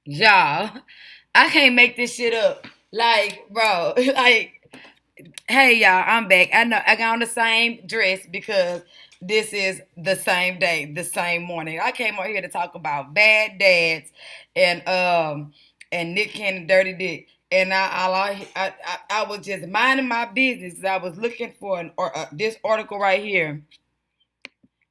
Y'all, I can't make this shit up. Like, bro, like, hey, y'all, I'm back. I know I got on the same dress because this is the same day, the same morning. I came on here to talk about bad dads and Nick Cannon Dirty Dick. And I was just minding my business. I was looking for this article right here.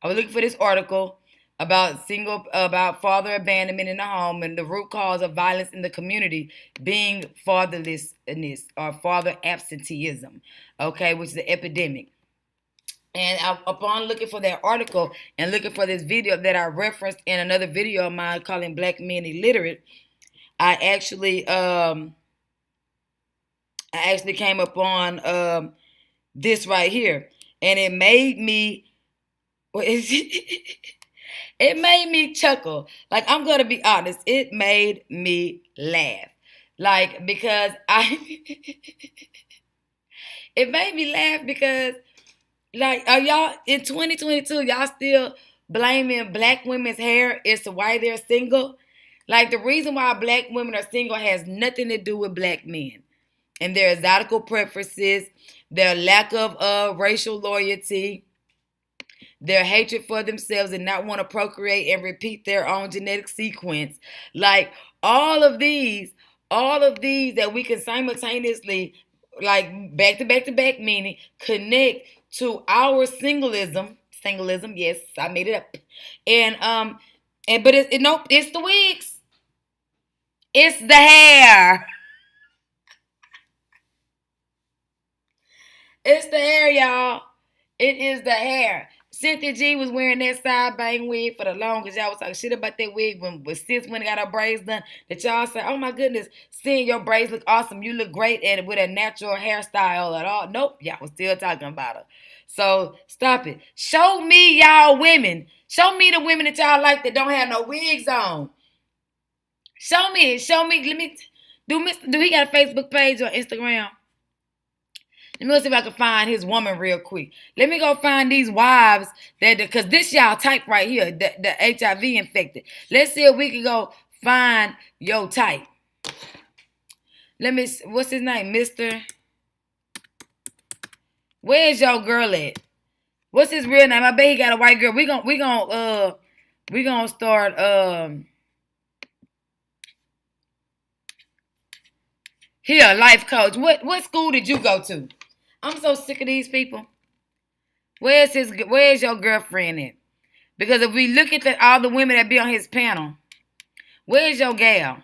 I was looking for this article about father abandonment in the home and the root cause of violence in the community being fatherlessness or father absenteeism, okay, which is an epidemic. And upon looking for that article and looking for this video that I referenced in another video of mine calling Black Men Illiterate, I actually came upon this right here, and it made me. It made me chuckle. Like, I'm gonna be honest, it made me laugh. Like, because it made me laugh because, like, are y'all in 2022? Y'all still blaming black women's hair as to why they're single? Like, the reason why black women are single has nothing to do with black men and their exotical preferences, their lack of racial loyalty, their hatred for themselves and not want to procreate and repeat their own genetic sequence. Like, all of these that we can simultaneously, like, back to back to back, meaning connect to our singleism. Yes, I made it up. And but nope, it's the wigs. It's the hair. It's the hair, y'all. It is the hair. CynthiaG was wearing that side bang wig for the longest. Y'all was talking shit about that wig when sis went and got her braids done. That y'all said, "Oh my goodness, seeing your braids look awesome. You look great and with a natural hairstyle at all." Nope, y'all was still talking about her. So stop it. Show me y'all women. Show me the women that y'all like that don't have no wigs on. Show me. Show me. Let me. Do he got a Facebook page or Instagram? Let me go see if I can find his woman real quick. Let me go find these wives because this y'all type right here, the HIV infected. Let's see if we can go find your type. What's his name? Mr. Where's your girl at? What's his real name? I bet he got a white girl. We gonna start here, life coach. What school did you go to? I'm so sick of these people. Where's your girlfriend at? Because if we look at all the women that be on his panel, where's your gal?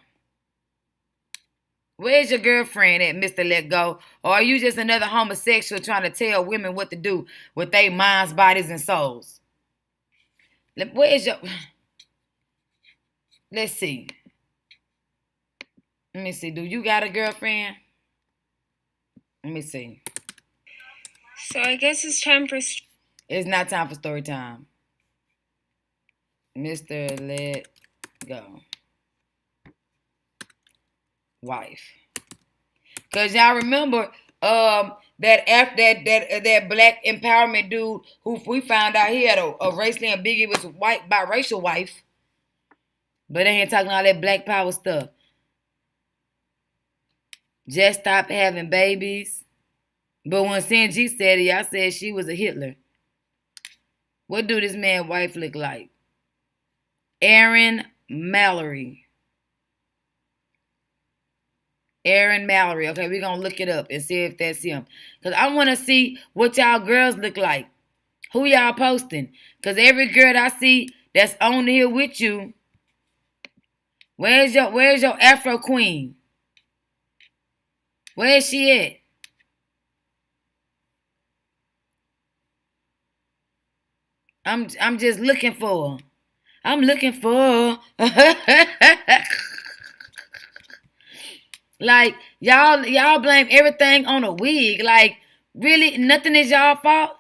Where's your girlfriend at, Mr. Let Go? Or are you just another homosexual trying to tell women what to do with their minds, bodies, and souls? Where's your... Let's see. Let me see. Do you got a girlfriend? Let me see. So I guess it's time for... It's not time for story time. Mr. Let Go. Wife. Because y'all remember that black empowerment dude who we found out he had a racially ambiguous white biracial wife. But they ain't talking all that black power stuff. Just stop having babies. But when CynthiaG said it, y'all said she was a Hitler. What do this man's wife look like? Aaron Mallory. Okay, we're going to look it up and see if that's him. Because I want to see what y'all girls look like. Who y'all posting? Because every girl that I see that's on here with you, where's your Afro queen? Where is she at? I'm just looking for her. I'm looking for her. Like, y'all blame everything on a wig. Like, really, nothing is y'all fault?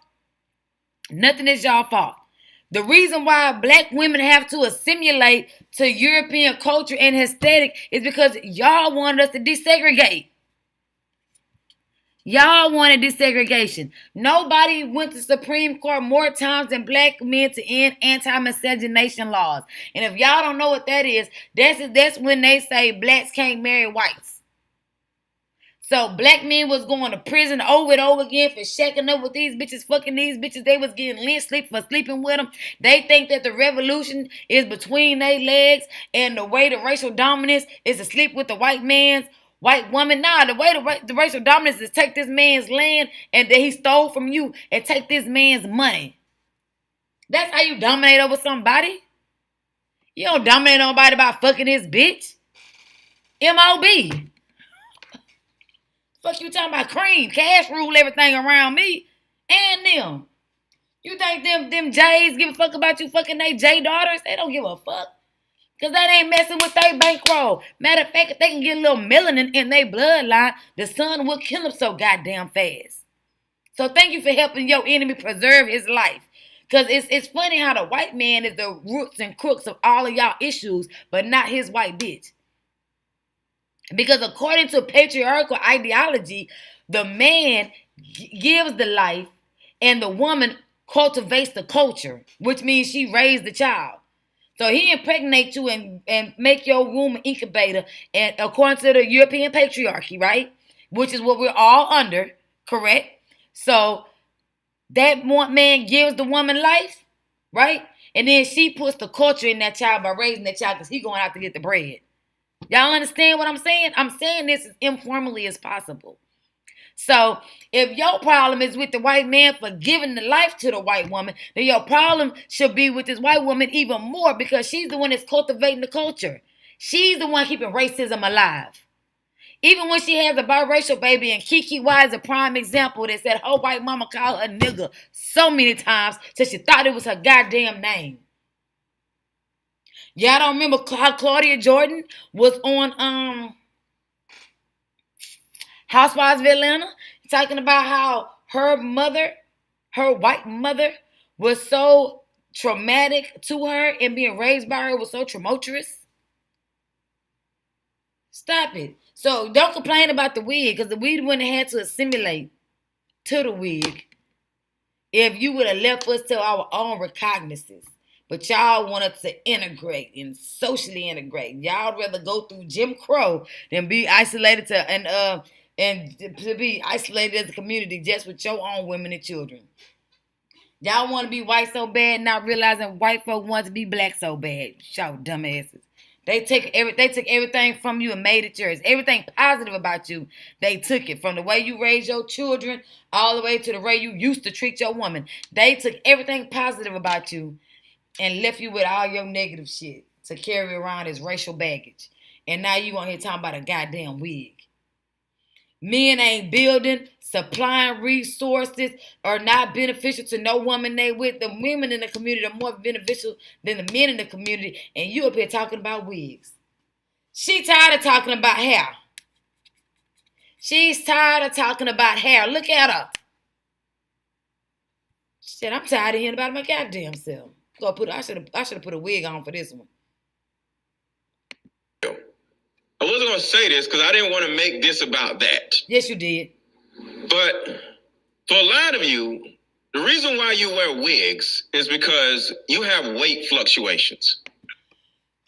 Nothing is y'all fault. The reason why black women have to assimilate to European culture and aesthetic is because y'all wanted us to desegregate. Y'all wanted desegregation. Nobody went to Supreme Court more times than black men to end anti-miscegenation laws. And if y'all don't know what that is, that's when they say blacks can't marry whites. So black men was going to prison over and over again for shacking up with these bitches, fucking these bitches. They was getting lynched for sleeping with them. They think that the revolution is between their legs, and the way the racial dominance is to sleep with the white man's white woman. Nah, the way the racial dominance is take this man's land and that he stole from you and take this man's money. That's how you dominate over somebody. You don't dominate nobody by fucking this bitch. M.O.B. Fuck you talking about cream. Cash rule everything around me and them. You think them J's give a fuck about you fucking they J daughters? They don't give a fuck. Because that ain't messing with their bankroll. Matter of fact, if they can get a little melanin in their bloodline, the sun will kill them so goddamn fast. So thank you for helping your enemy preserve his life. Because it's funny how the white man is the roots and crooks of all of y'all issues, but not his white bitch. Because according to patriarchal ideology, the man gives the life and the woman cultivates the culture, which means she raised the child. So he impregnates you and make your womb an incubator, and according to the European patriarchy, right? Which is what we're all under, correct? So that man gives the woman life, right? And then she puts the culture in that child by raising that child because he's going out to get the bread. Y'all understand what I'm saying? I'm saying this as informally as possible. So if your problem is with the white man for giving the life to the white woman, then your problem should be with this white woman even more, because she's the one that's cultivating the culture. She's the one keeping racism alive. Even when she has a biracial baby, and Kiki Y is a prime example that said her white mama called her nigga so many times till she thought it was her goddamn name. Y'all don't remember how Claudia Jordan was on Housewives of Atlanta, talking about how her mother, her white mother, was so traumatic to her, and being raised by her was so tumultuous? Stop it. So don't complain about the wig, because the wig wouldn't have had to assimilate to the wig if you would have left us to our own recognizance. But y'all wanted to integrate and socially integrate. Y'all rather go through Jim Crow than be isolated and to be isolated as a community just with your own women and children. Y'all want to be white so bad, not realizing white folk want to be black so bad. Y'all dumbasses. They took everything from you and made it yours. Everything positive about you, they took it. From the way you raise your children all the way to the way you used to treat your woman. They took everything positive about you and left you with all your negative shit to carry around as racial baggage. And now you on here talking about a goddamn wig. Men ain't building, supplying resources, are not beneficial to no woman they with. The women in the community are more beneficial than the men in the community. And you up here talking about wigs. She tired of talking about hair. She's tired of talking about hair. Look at her. Shit, I'm tired of hearing about my goddamn self. I should have put a wig on for this one. I wasn't going to say this because I didn't want to make this about that. Yes, you did. But for a lot of you, the reason why you wear wigs is because you have weight fluctuations.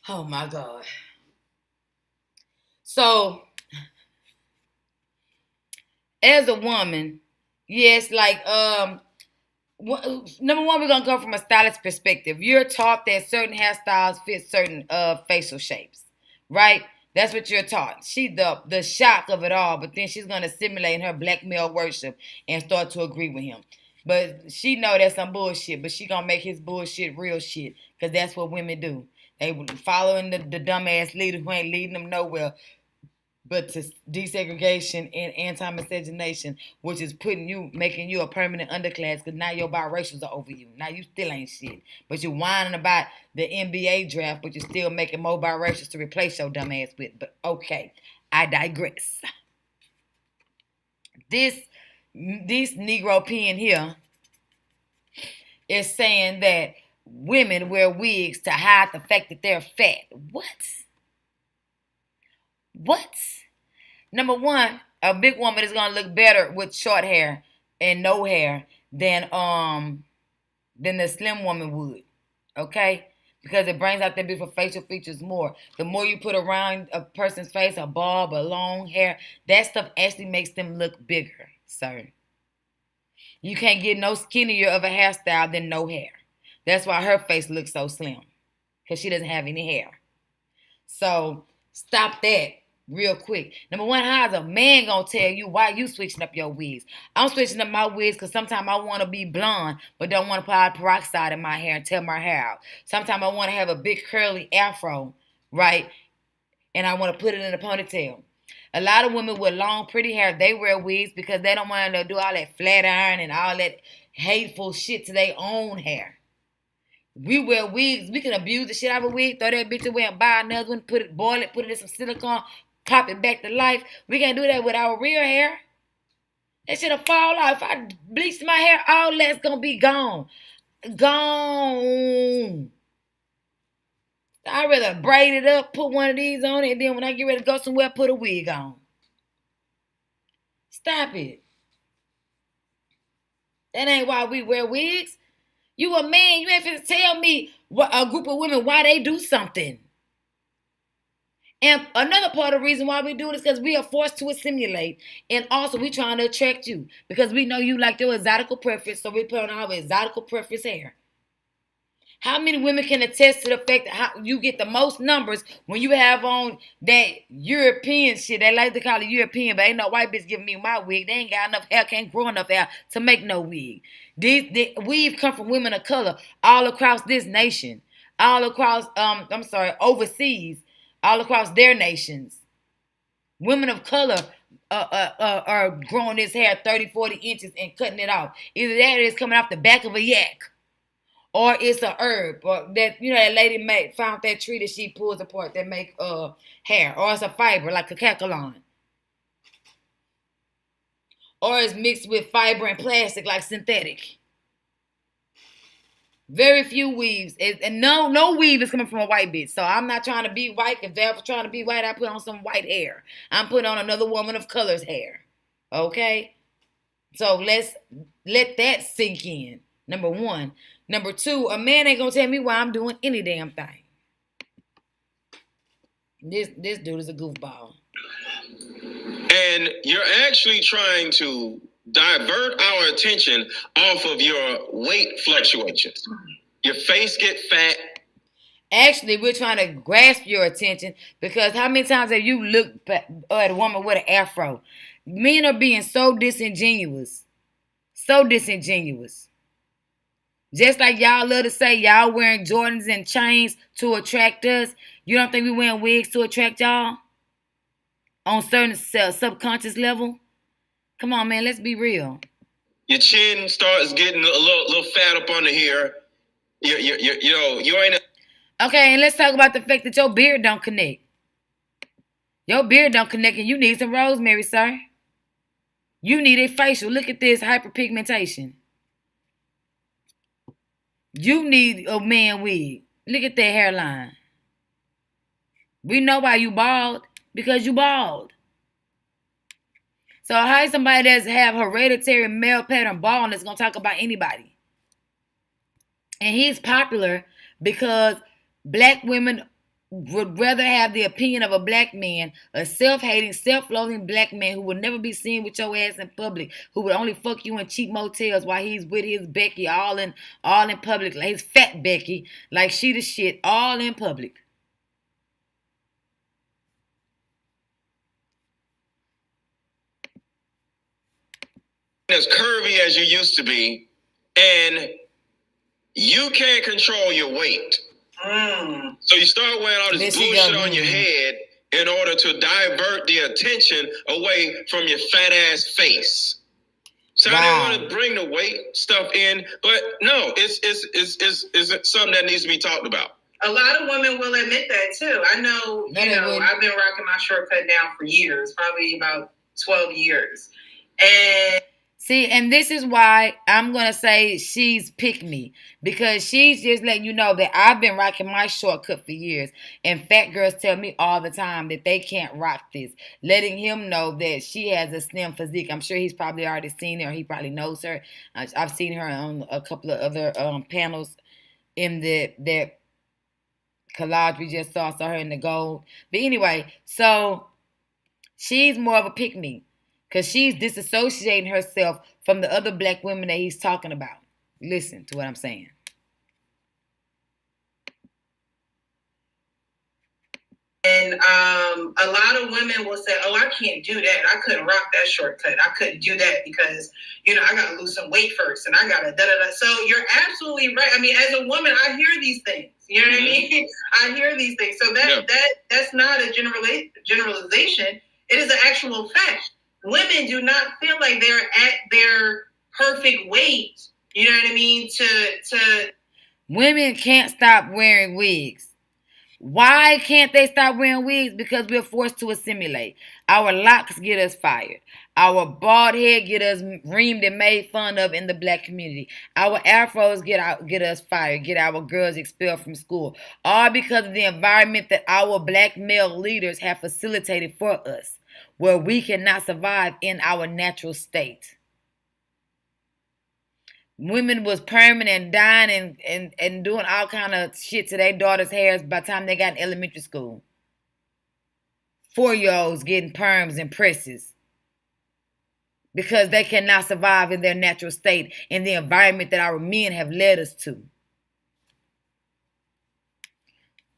Oh, my God. So, as a woman, yes, like, number one, we're going to go from a stylist perspective. You're taught that certain hairstyles fit certain facial shapes, right? That's what you're taught. She's the shock of it all, but then she's going to simulate in her black male worship and start to agree with him. But she know that's some bullshit, but she going to make his bullshit real shit, because that's what women do. They following the dumbass leader who ain't leading them nowhere but to desegregation and anti-miscegenation, which is making you a permanent underclass, because now your biracials are over you. Now you still ain't shit. But you're whining about the NBA draft, but you're still making more biracials to replace your dumb ass with. But okay, I digress. This Negro pen here is saying that women wear wigs to hide the fact that they're fat. What? Number one, a big woman is gonna look better with short hair and no hair than the slim woman would. Okay? Because it brings out their beautiful facial features more. The more you put around a person's face, a bob, a long hair, that stuff actually makes them look bigger, sir. You can't get no skinnier of a hairstyle than no hair. That's why her face looks so slim. Because she doesn't have any hair. So stop that real quick. Number one, how's a man gonna tell you why you switching up your wigs? I'm switching up my wigs because sometimes I want to be blonde, but don't want to put peroxide in my hair and tear my hair out. Sometimes I want to have a big curly afro, right? And I want to put it in a ponytail. A lot of women with long, pretty hair, they wear wigs because they don't want to do all that flat iron and all that hateful shit to their own hair. We wear wigs. We can abuse the shit out of a wig, throw that bitch away and buy another one, boil it, put it in some silicone, pop it back to life. We can't do that with our real hair. That shit'll fall off. If I bleach my hair, all that's gonna be gone. Gone. I'd rather braid it up, put one of these on it, and then when I get ready to go somewhere, put a wig on. Stop it. That ain't why we wear wigs. You a man, you ain't finna tell me what a group of women why they do something. And another part of the reason why we do this is because we are forced to assimilate. And also we trying to attract you. Because we know you like your exotical preference, so we put on our exotical preference hair. How many women can attest to the fact that how you get the most numbers when you have on that European shit? They like to call it European, but ain't no white bitch giving me my wig. They ain't got enough hair, can't grow enough hair to make no wig. We've come from women of color all across this nation, all across, overseas, all across their nations. Women of color are growing this hair 30, 40 inches and cutting it off. Either that or it's coming off the back of a yak. Or it's a herb, or that that lady found that tree that she pulls apart that make hair, or it's a fiber like a cacacolon, or it's mixed with fiber and plastic like synthetic. Very few weaves, and no weave is coming from a white bitch. So I'm not trying to be white. If they're trying to be white, I put on some white hair. I'm putting on another woman of color's hair. Okay, so let's let that sink in. Number one. Number two, a man ain't gonna tell me why I'm doing any damn thing. This dude is a goofball. And you're actually trying to divert our attention off of your weight fluctuations. Your face get fat. Actually, we're trying to grasp your attention because how many times have you looked at a woman with an afro? Men are being so disingenuous. So disingenuous. Just like y'all love to say y'all wearing Jordans and chains to attract us. You don't think we wearing wigs to attract y'all? On certain subconscious level? Come on, man, let's be real. Your chin starts getting a little fat up under here. You ain't... Okay, and let's talk about the fact that your beard don't connect. Your beard don't connect and you need some rosemary, sir. You need a facial. Look at this hyperpigmentation. You need a man wig. Look at that hairline. We know why you bald. Because you bald. So how is somebody that's have hereditary male pattern baldness going to talk about anybody? And he's popular because black women would rather have the opinion of a black man, a self-hating, self-loathing black man who would never be seen with your ass in public, who would only fuck you in cheap motels while he's with his Becky all in public, like his fat Becky, like she the shit, all in public. As curvy as you used to be, and you can't control your weight. So you start wearing all this bullshit on your head in order to divert the attention away from your fat ass face. So I didn't want to bring the weight stuff in, but no, it's something that needs to be talked about. A lot of women will admit that too. I know, I've been rocking my short cut down for years, probably about 12 years. And See, and this is why I'm going to say she's pick me. Because she's just letting you know that I've been rocking my shortcut for years. And fat girls tell me all the time that they can't rock this. Letting him know that she has a slim physique. I'm sure he's probably already seen her. He probably knows her. I've seen her on a couple of other panels in that collage we just saw. Saw her in the gold. But anyway, so she's more of a pick me. Because she's disassociating herself from the other black women that he's talking about. Listen to what I'm saying. And a lot of women will say, oh, I can't do that. I couldn't rock that shortcut. I couldn't do that because, I got to lose some weight first. And I got to da-da-da. So you're absolutely right. I mean, as a woman, I hear these things. You know what I mean? I hear these things. So that's not a generalization. It is an actual fact. Women do not feel like they're at their perfect weight. You know what I mean? To Women can't stop wearing wigs. Why can't they stop wearing wigs? Because we're forced to assimilate. Our locks get us fired. Our bald head get us reamed and made fun of in the black community. Our afros get us fired. Get our girls expelled from school. All because of the environment that our black male leaders have facilitated for us, where we cannot survive in our natural state. Women was perming and dying and doing all kind of shit to their daughters' hairs by the time they got in elementary school. 4-year-olds getting perms and presses because they cannot survive in their natural state in the environment that our men have led us to.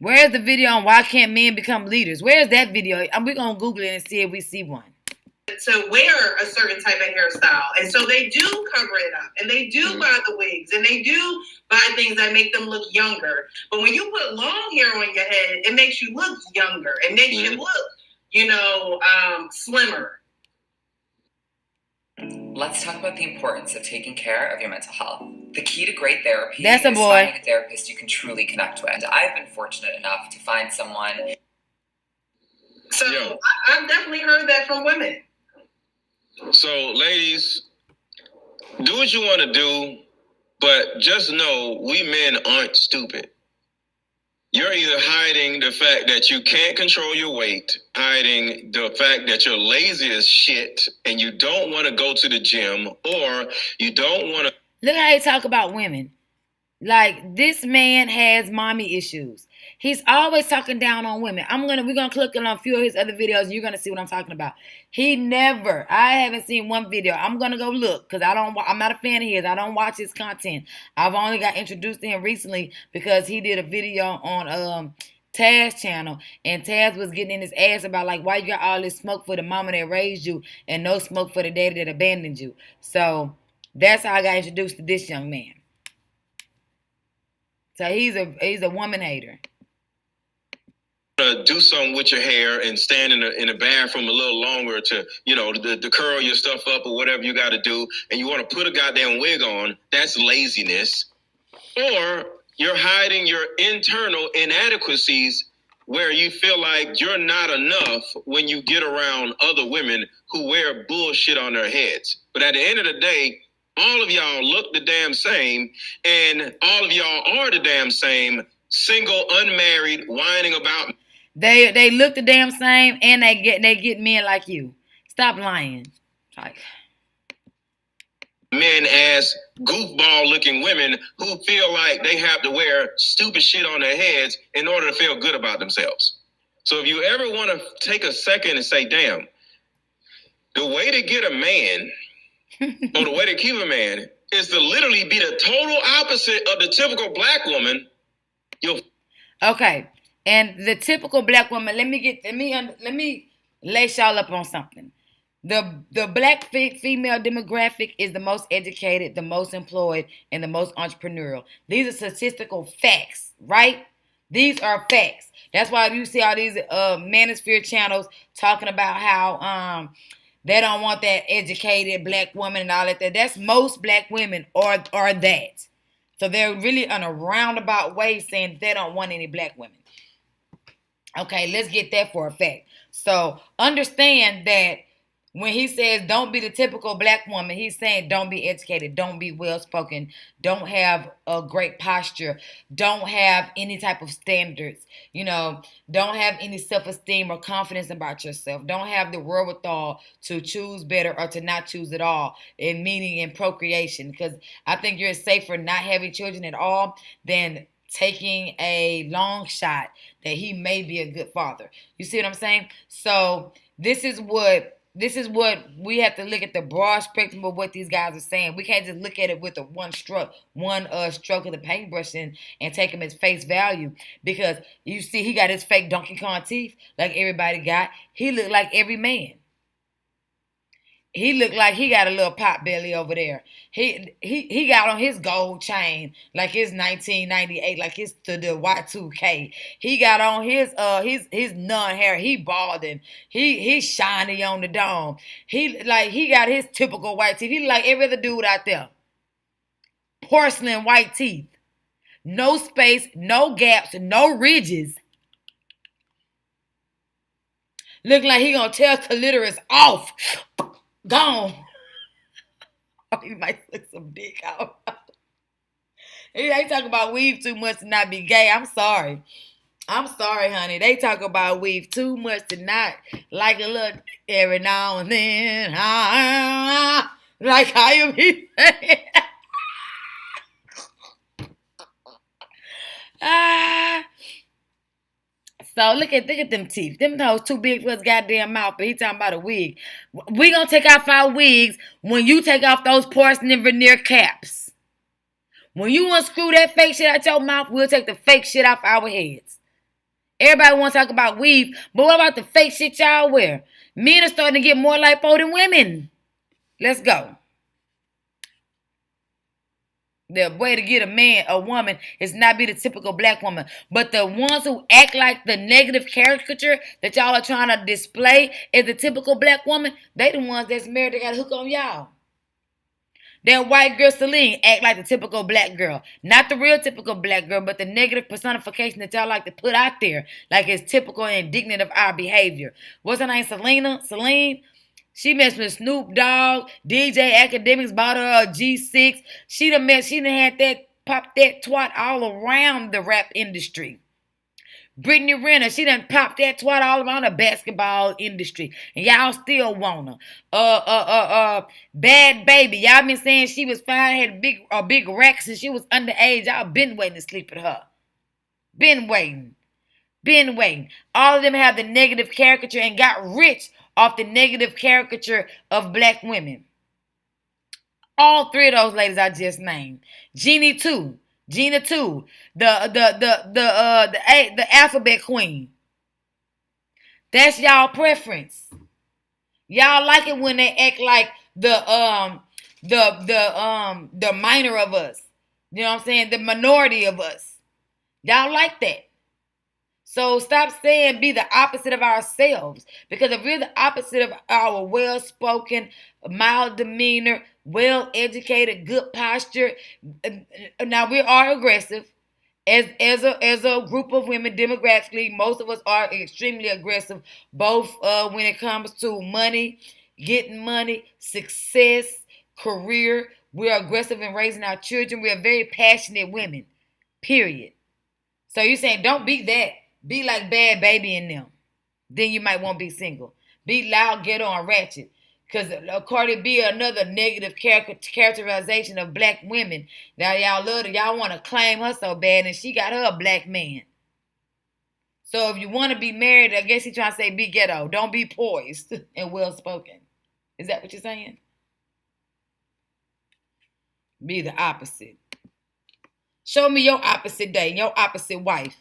Where's the video on why can't men become leaders? Where's that video? We're going to Google it and see if we see one. To wear a certain type of hairstyle. And so they do cover it up. And they do buy the wigs. And they do buy things that make them look younger. But when you put long hair on your head, it makes you look younger. It makes you look, slimmer. Let's talk about the importance of taking care of your mental health. The key to great therapy is finding a therapist you can truly connect with. And I've been fortunate enough to find someone. So I've definitely heard that from women. So, ladies, do what you want to do, but just know we men aren't stupid. You're either hiding the fact that you can't control your weight, hiding the fact that you're lazy as shit and you don't want to go to the gym, or you don't want to. Look how he talk about women. Like, this man has mommy issues. He's always talking down on women. We're gonna click on a few of his other videos and you're gonna see what I'm talking about. I haven't seen one video. I'm gonna go look because I'm not a fan of his. I don't watch his content. I've only got introduced to him recently because he did a video on Taz's channel, and Taz was getting in his ass about like why you got all this smoke for the mama that raised you and no smoke for the daddy that abandoned you. So that's how I got introduced to this young man. So he's a woman hater. Do something with your hair and stand in the bathroom a little longer to, to curl your stuff up or whatever you got to do, and you want to put a goddamn wig on, that's laziness. Or you're hiding your internal inadequacies where you feel like you're not enough when you get around other women who wear bullshit on their heads. But at the end of the day, all of y'all look the damn same, and all of y'all are the damn same, single, unmarried, whining about. They look the damn same, and they get men like you. Stop lying. Like men as goofball looking women who feel like they have to wear stupid shit on their heads in order to feel good about themselves. So if you ever want to take a second and say, damn, the way to get a man or the way to keep a man is to literally be the total opposite of the typical black woman. Okay. And the typical black woman, let me lace y'all up on something. The black female demographic is the most educated, the most employed, and the most entrepreneurial. These are statistical facts, right? These are facts. That's why you see all these manosphere channels talking about how they don't want that educated black woman and all that. That's most black women are that. So they're really on a roundabout way saying they don't want any black women. Okay, let's get that for a fact. So understand that When he says don't be the typical black woman, he's saying don't be educated, don't be well spoken, don't have a great posture, don't have any type of standards, don't have any self-esteem or confidence about yourself, don't have the wherewithal to choose better or to not choose at all in meaning and procreation. Because I think you're safer not having children at all than taking a long shot that he may be a good father. You see what I'm saying? So this is what we have to look at, the broad spectrum of what these guys are saying. We can't just look at it with a one stroke of the paintbrush and take him as face value. Because you see, he got his fake Donkey Kong teeth like everybody got. He looked like every man. He looked like he got a little pot belly over there. He got on his gold chain like it's 1998, like it's the Y2K. He got on his nun hair. He balding. He's shiny on the dome. He got his typical white teeth. He like every other dude out there. Porcelain white teeth. No space, no gaps, no ridges. Look like he gonna tear clitoris off. Gone. Oh, he might suck some dick out. They talk about weave too much to not be gay. I'm sorry, honey. They talk about weave too much to not like a little every now and then. Like how you be saying. So look at them teeth. Them toes too big for his goddamn mouth, but he talking about a wig. We gonna take off our wigs when you take off those porcelain veneer caps. When you unscrew that fake shit out your mouth, we'll take the fake shit off our heads. Everybody wants to talk about weave, but what about the fake shit y'all wear? Men are starting to get more lipo than women. Let's go. The way to get a woman is not be the typical black woman. But the ones who act like the negative caricature that y'all are trying to display is the typical black woman, they the ones that's married that got a hook on y'all. That white girl Celine act like the typical black girl. Not the real typical black girl, but the negative personification that y'all like to put out there like it's typical and indignant of our behavior. What's her name? Celine? She messed with Snoop Dogg, DJ Academics, bought her a G6. She done had that, popped that twat all around the rap industry. Brittany Renner, she done popped that twat all around the basketball industry. And y'all still want her. Bad Baby, y'all been saying she was fine, had a big rack since she was underage. Y'all been waiting to sleep with her. Been waiting. All of them have the negative caricature and got rich off the negative caricature of black women. All three of those ladies I just named. Gina too, the alphabet queen. That's y'all preference. Y'all like it when they act like the minor of us. You know what I'm saying? The minority of us. Y'all like that. So stop saying be the opposite of ourselves. Because if we're the opposite of our well-spoken, mild demeanor, well-educated, good posture, now we are aggressive. As a group of women, demographically, most of us are extremely aggressive, both when it comes to money, getting money, success, career. We're aggressive in raising our children. We are very passionate women, period. So you're saying don't be that. Be like Bad Baby in them. Then you might want to be single. Be loud, ghetto, and ratchet. Because Cardi B, another negative characterization of black women. Now y'all love her. Y'all want to claim her so bad, and she got her a black man. So if you want to be married, I guess he's trying to say be ghetto. Don't be poised and well-spoken. Is that what you're saying? Be the opposite. Show me your opposite day, your opposite wife.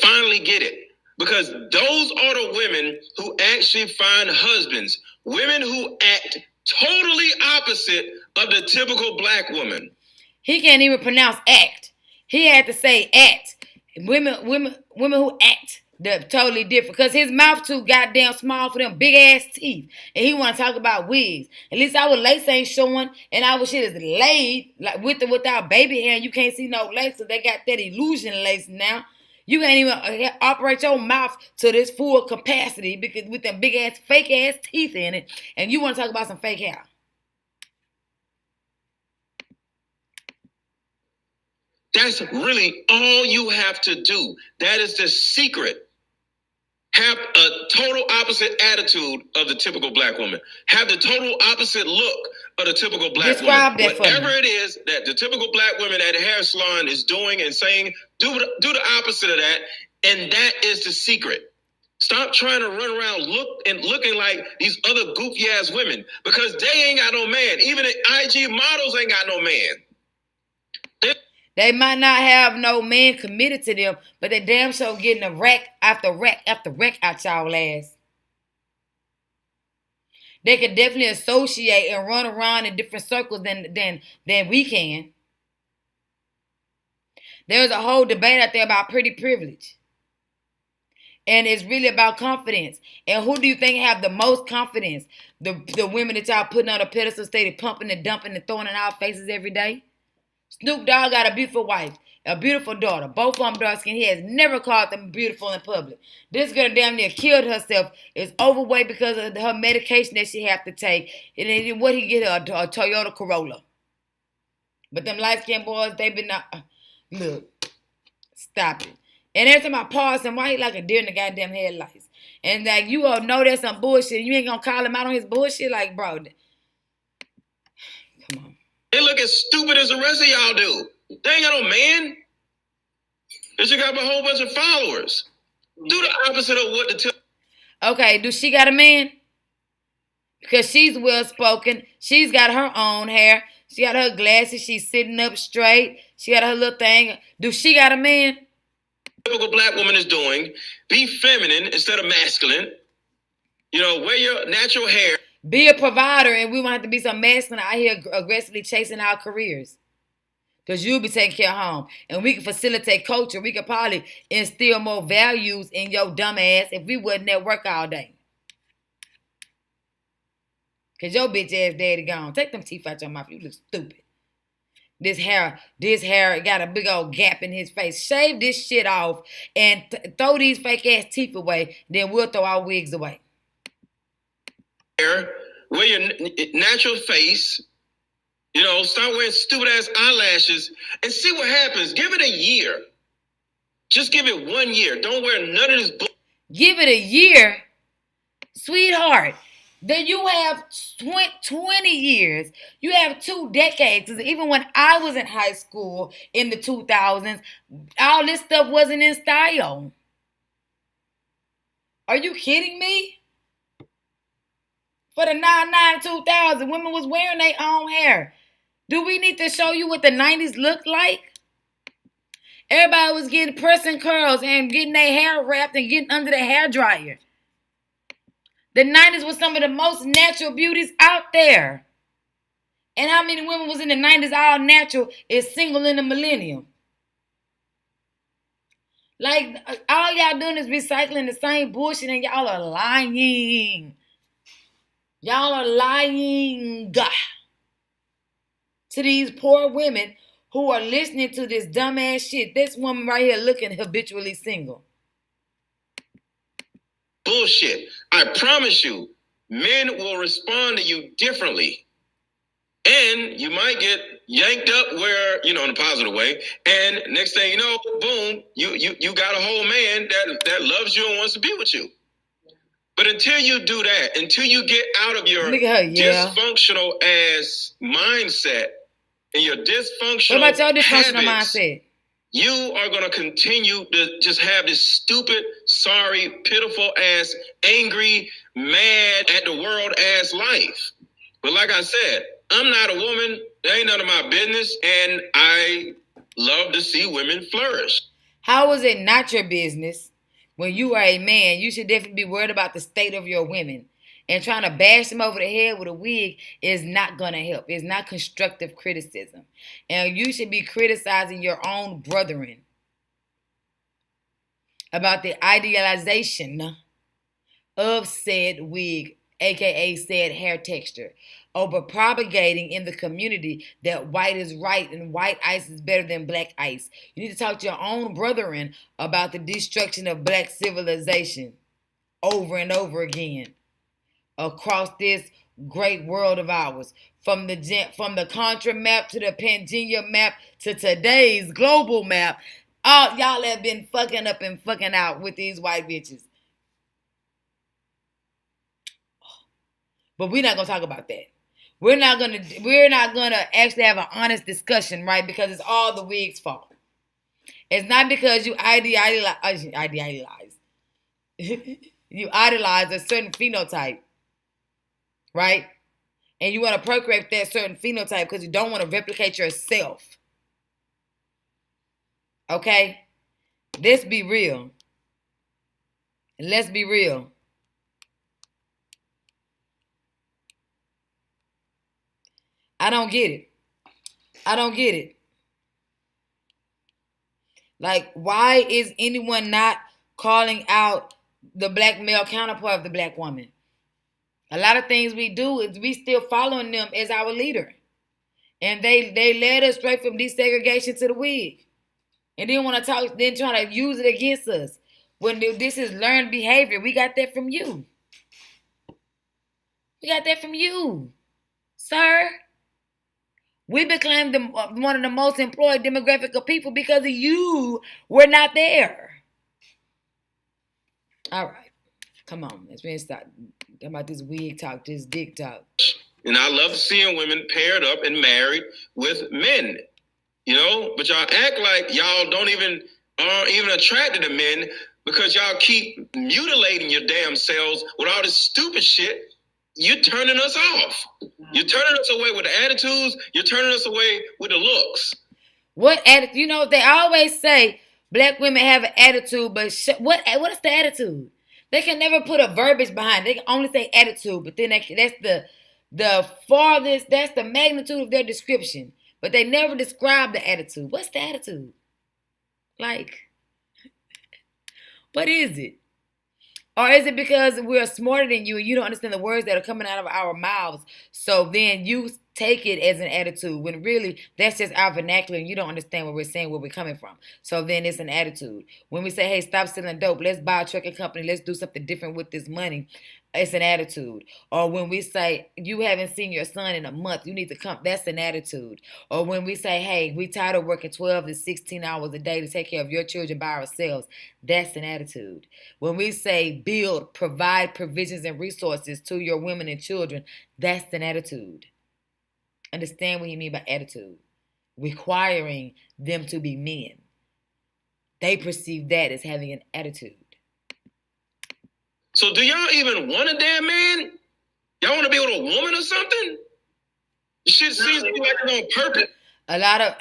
Finally get it, because those are the women who actually find husbands, women who act totally opposite of the typical black woman. He can't even pronounce act. He had to say act. Women who act totally different, because his mouth too goddamn small for them big ass teeth, and he want to talk about wigs. At least our lace ain't showing, and our shit is laid like with or without baby hair. And you can't see no lace, so they got that illusion lace now. You can't even operate your mouth to this full capacity because with them big ass, fake ass teeth in it, and you want to talk about some fake hair. That's really all you have to do. That is the secret. Have a total opposite attitude of the typical black woman. Have the total opposite look of the typical black Describe woman. That Whatever it is that the typical black woman at a hair salon is doing and saying, do the opposite of that, and that is the secret. Stop trying to run around looking like these other goofy ass women because they ain't got no man. Even the IG models ain't got no man. They might not have no man committed to them, but they damn sure getting a rack after rack after rack out y'all ass. They can definitely associate and run around in different circles than we can. There's a whole debate out there about pretty privilege. And it's really about confidence. And who do you think have the most confidence? The women that y'all putting on a pedestal, steady pumping and dumping and throwing in our faces every day? Snoop Dogg got a beautiful wife, a beautiful daughter. Both of them dark skin. He has never called them beautiful in public. This girl damn near killed herself. Is overweight because of her medication that she have to take. And then what he get her? A Toyota Corolla. But them light skinned boys, they been not. Look, stop it. And every time I pause him, why he like a deer in the goddamn headlights? And like you all know that's some bullshit. You ain't gonna call him out on his bullshit, like bro. Come on. They look as stupid as the rest of y'all do. They ain't got no man. They just got a whole bunch of followers. Do the opposite of what the Okay, do she got a man? Because she's well spoken. She's got her own hair. She got her glasses. She's sitting up straight. She got her little thing. Do she got a man? Typical black woman is doing. Be feminine instead of masculine. You know, wear your natural hair. Be a provider, and we won't have to be some masculine out here aggressively chasing our careers. Because you'll be taking care of home. And we can facilitate culture. We could probably instill more values in your dumb ass if we wasn't at work all day. Because your bitch ass daddy gone. Take them teeth out your mouth. You look stupid. This hair got a big old gap in his face. Shave this shit off and throw these fake ass teeth away. Then we'll throw our wigs away. Wear your natural face. You know, stop wearing stupid ass eyelashes and see what happens. Give it a year. Just give it 1 year. Don't wear none of this bullshit. Give it a year, sweetheart. Then you have 20 years. You have 2 decades. Even when I was in high school in the 2000s, all this stuff wasn't in style. Are you kidding me? For the 99 2000, women was wearing their own hair. Do we need to show you what the 90s looked like? Everybody was getting pressing curls and getting their hair wrapped and getting under the hair dryer. The 90s was some of the most natural beauties out there. And how many women was in the 90s all natural is single in the millennium? Like, all y'all doing is recycling the same bullshit and y'all are lying. Y'all are lying to these poor women who are listening to this dumbass shit. This woman right here looking habitually single. Bullshit. I promise you, men will respond to you differently. And you might get yanked up where, you know, in a positive way. And next thing you know, boom, you got a whole man that loves you and wants to be with you. But until you do that, until you get out of your dysfunctional ass mindset and your dysfunctional What about your dysfunctional habits, mindset? you are going to continue to just have this stupid, sorry, pitiful ass, angry, mad at the world ass life. But like I said, I'm not a woman. That ain't none of my business. And I love to see women flourish. How is it not your business? When you are a man, you should definitely be worried about the state of your women. And trying to bash them over the head with a wig is not going to help. It's not constructive criticism. And you should be criticizing your own brethren about the idealization of said wig, aka said hair texture, over propagating in the community that white is right and white ice is better than black ice. You need to talk to your own brethren about the destruction of black civilization over and over again across this great world of ours. From the Contra map to the Pangea map to today's global map, all y'all have been fucking up and fucking out with these white bitches. But we're not gonna talk about that. We're not gonna actually have an honest discussion, right? Because it's all the wigs' fault. It's not because you idealize you idolize a certain phenotype, right? And you want to procreate that certain phenotype because you don't want to replicate yourself. Okay? Let's be real. Let's be real. I don't get it. I don't get it. Like, why is anyone not calling out the black male counterpart of the black woman? A lot of things we do is we still following them as our leader. And they led us straight from desegregation to the wig. And then want to talk, then try to use it against us. When this is learned behavior, we got that from you. We got that from you, sir. We became one of the most employed demographic of people because of you were not there. All right. Come on. Let's start talking about this wig talk, this dick talk. And I love seeing women paired up and married with men. You know, but y'all act like y'all aren't even attracted to men because y'all keep mutilating your damn selves with all this stupid shit. You're turning us off. You're turning us away with the attitudes. You're turning us away with the looks. What attitude? You know, they always say black women have an attitude, but what is the attitude? They can never put a verbiage behind it. They can only say attitude, but then that's the farthest, that's the magnitude of their description. But they never describe the attitude. What's the attitude? Like, what is it? Or is it because we're smarter than you and you don't understand the words that are coming out of our mouths? So then you take it as an attitude when really that's just our vernacular and you don't understand what we're saying, where we're coming from. So then it's an attitude. When we say, hey, stop selling dope, let's buy a trucking company, let's do something different with this money, it's an attitude. Or when we say, you haven't seen your son in a month, you need to come, that's an attitude. Or when we say, hey, we tired of working 12 to 16 hours a day to take care of your children by ourselves, that's an attitude. When we say build, provide provisions and resources to your women and children, that's an attitude. Understand what you mean by attitude. Requiring them to be men. They perceive that as having an attitude. So do y'all even want a damn man? Y'all want to be with a woman or something? Shit seems to be like it's on purpose. A lot of,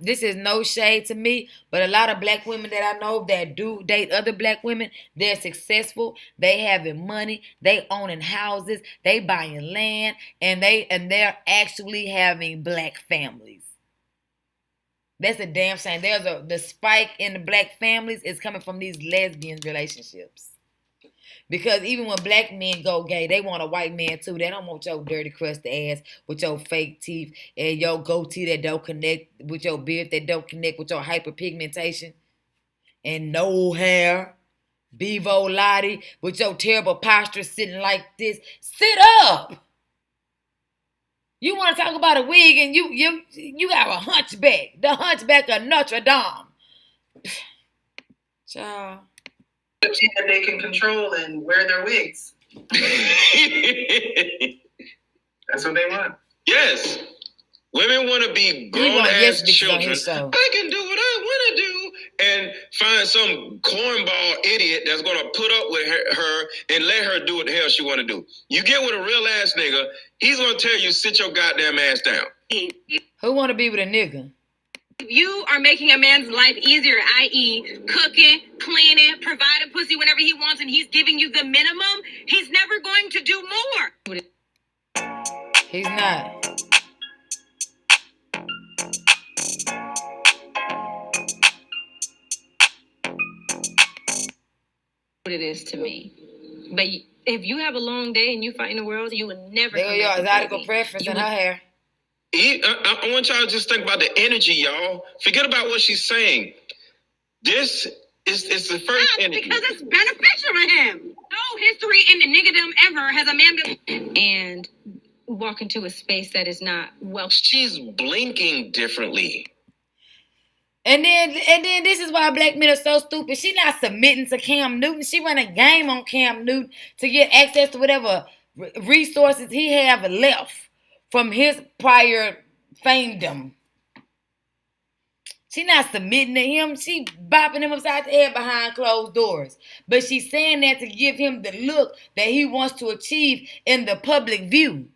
this is no shade to me, but a lot of black women that I know that do date other black women, they're successful, they having money, they owning houses, they buying land, and they're actually having black families. That's a damn shame. The spike in the black families is coming from these lesbian relationships. Because even when black men go gay, they want a white man too. They don't want your dirty crusted ass with your fake teeth and your goatee that don't connect with your beard, that don't connect with your hyperpigmentation and no hair. Bevo Lottie with your terrible posture sitting like this. Sit up. You want to talk about a wig and you got a hunchback. The hunchback of Notre Dame. Child. That they can control and wear their wigs. That's what they want. Yes. Women want to be grown-ass children. I can do what I want to do. And find some cornball idiot that's going to put up with her and let her do what the hell she want to do. You get with a real-ass nigga, he's going to tell you, sit your goddamn ass down. Who want to be with a nigga? You are making a man's life easier, i.e. cooking, cleaning, providing pussy whenever he wants, and he's giving you the minimum. He's never going to do more. He's not. What it is to me. But if you have a long day and you fight in the world, you would never. There your exotic preference in her hair. I want y'all to just think about the energy, y'all. Forget about what she's saying. This is the first energy. Because it's beneficial to him. No history in the niggadom ever has a man been... And walk into a space that is not well. She's blinking differently. And then this is why black men are so stupid. She not submitting to Cam Newton. She run a game on Cam Newton to get access to whatever resources he have left from his prior famedom. She not submitting to him. She bopping him upside the head behind closed doors. But she's saying that to give him the look that he wants to achieve in the public view.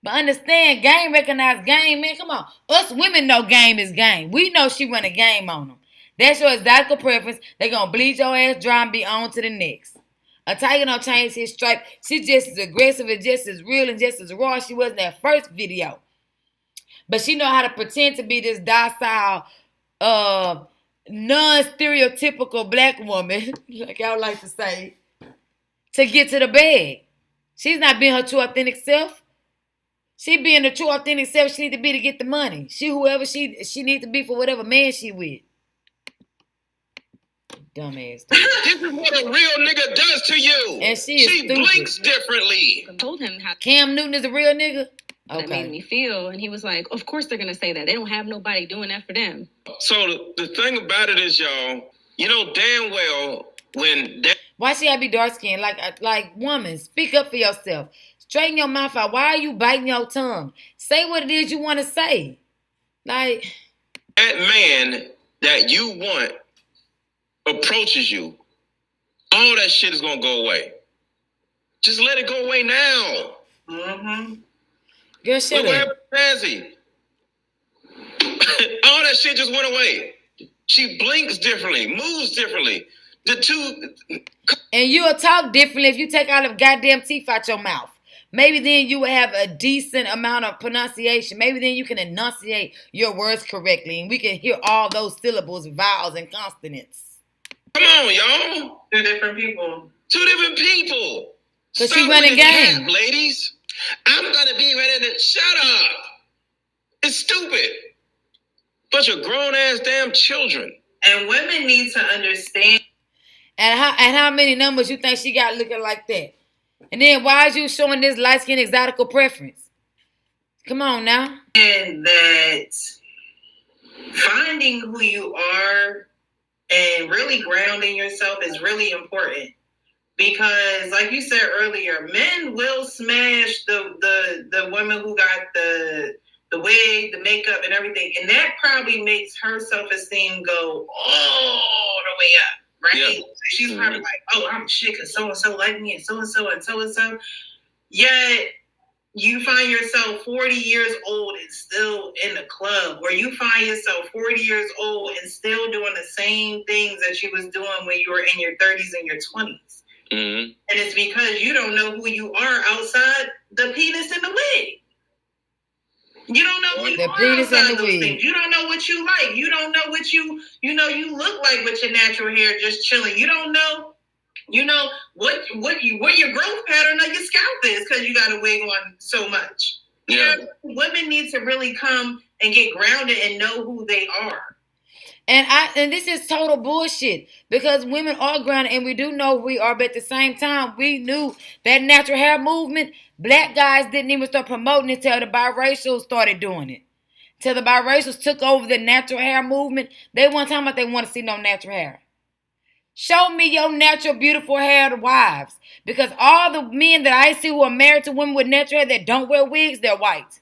But understand, game recognize game, man. Come on. Us women know game is game. We know she run a game on them. That's your exotic preference. They gonna bleed your ass dry and be on to the next. A tiger don't change his stripe. She's just as aggressive and just as real and just as raw as she was in that first video. But she know how to pretend to be this docile, non-stereotypical black woman, like y'all like to say, to get to the bag. She's not being her true authentic self. She being the true authentic self she need to be to get the money. She whoever she need to be for whatever man she with. Dumbass. This is what a real nigga does to you. And she blinks differently. I told him how Cam Newton is a real nigga. Okay. That made me feel, and he was like, "Of course they're gonna say that. They don't have nobody doing that for them." So the thing about it is, y'all, you know damn well when that. Why she gotta be dark skinned? Like woman, speak up for yourself. Straighten your mouth out. Why are you biting your tongue? Say what it is you want to say. Like that man that you want approaches you, all that shit is gonna go away. Just let it go away now. Mm-hmm. Girl, shut what up. happened to Fancy? All that shit just went away. She blinks differently, moves differently. The two. And you'll talk differently if you take all the goddamn teeth out your mouth. Maybe then you will have a decent amount of pronunciation. Maybe then you can enunciate your words correctly. And we can hear all those syllables, vowels, and consonants. Come on, y'all. Two different people. Because she running game. Cap, ladies. I'm going to be ready to... Shut up. It's stupid. Bunch of grown-ass damn children. And women need to understand. And how many numbers you think she got looking like that? And then why is you showing this light-skinned exotical preference? Come on now. And that finding who you are and really grounding yourself is really important. Because like you said earlier, men will smash the women who got the wig, the makeup, and everything. And that probably makes her self-esteem go all the way up. Right? Yeah. She's probably like, oh, I'm shit because so-and-so like me and so-and-so and so-and-so. Yet you find yourself 40 years old and still in the club, or you find yourself 40 years old and still doing the same things that you was doing when you were in your 30s and your 20s. Mm-hmm. And it's because you don't know who you are outside the penis and the wig. You don't know who you are outside those things. You don't know what you like. You don't know what you look like with your natural hair just chilling. You don't know, what your growth pattern of your scalp is because you got a wig on so much. Yeah. Women need to really come and get grounded and know who they are. And this is total bullshit because women are grounded and we do know who we are, but at the same time, we knew that natural hair movement, black guys didn't even start promoting it till the biracials started doing it. Till the biracials took over the natural hair movement, they weren't talking about they want to see no natural hair. Show me your natural, beautiful haired wives. Because all the men that I see who are married to women with natural hair that don't wear wigs, they're white.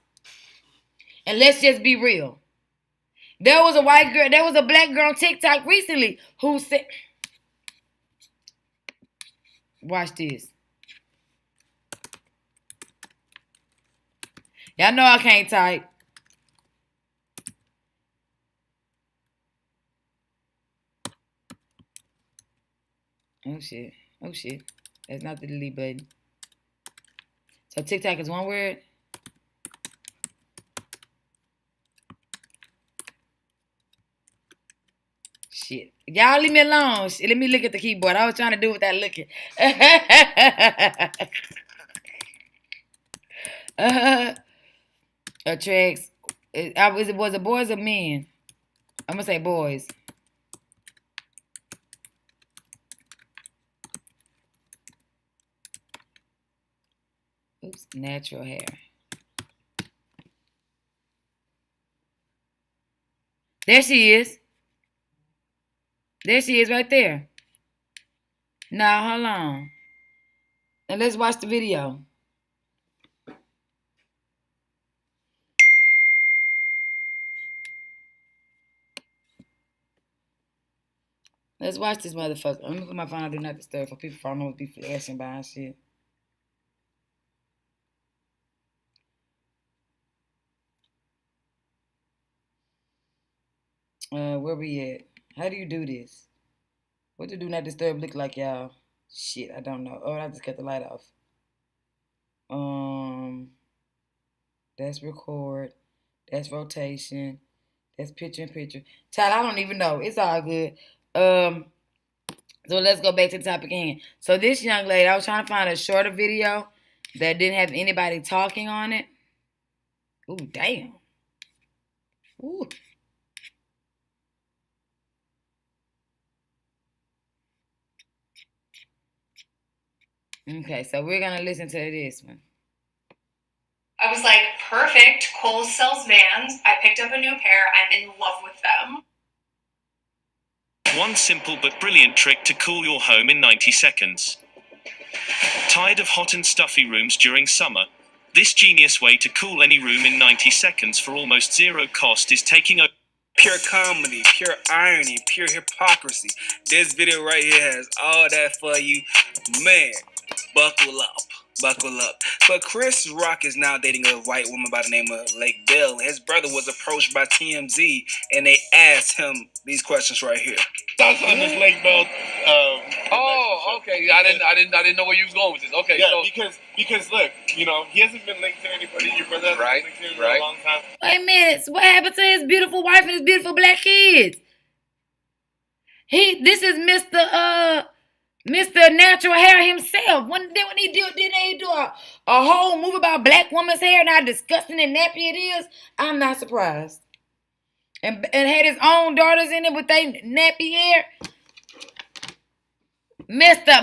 And let's just be real. There was a black girl on TikTok recently who said, watch this. Y'all know I can't type. Oh shit. That's not the delete button. So TikTok is one word. Shit. Shit. Y'all leave me alone. Shit, let me look at the keyboard. I was trying to do without looking. Attracts. Was it boys or men? I'm going to say boys. Oops, natural hair. There she is. There she is right there. Now, hold on. And let's watch the video. Let's watch this motherfucker. Let me put my phone on Do Not Disturb for people don't know what be flashing behind shit. Where we at? How do you do this? What do Not Disturb look like, y'all? Shit, I don't know. Oh, I just cut the light off. That's record. That's rotation. That's picture in picture. Child, I don't even know. It's all good. So let's go back to the topic again. So this young lady, I was trying to find a shorter video that didn't have anybody talking on it. Ooh, damn. Ooh. Okay, so we're going to listen to this one. I was like, perfect. Kohl's sells Vans. I picked up a new pair. I'm in love with them. One simple but brilliant trick to cool your home in 90 seconds. Tired of hot and stuffy rooms during summer? This genius way to cool any room in 90 seconds for almost zero cost is taking a pure comedy, pure irony, pure hypocrisy. This video right here has all that for you. Man, buckle up. Buckle up. But Chris Rock is now dating a white woman by the name of Lake Bill. His brother was approached by TMZ and they asked him these questions right here. Thoughts on this Lake Bill? Okay. I didn't know where you was going with this. Okay, yeah, so because look, you know, he hasn't been linked to anybody. Your brother hasn't been linked to anybody in a long time. Wait a minute. What happened to his beautiful wife and his beautiful black kids? This is Mr. Natural Hair himself. Didn't he do a whole movie about black woman's hair and how disgusting and nappy it is? I'm not surprised. And had his own daughters in it with their nappy hair. Mr.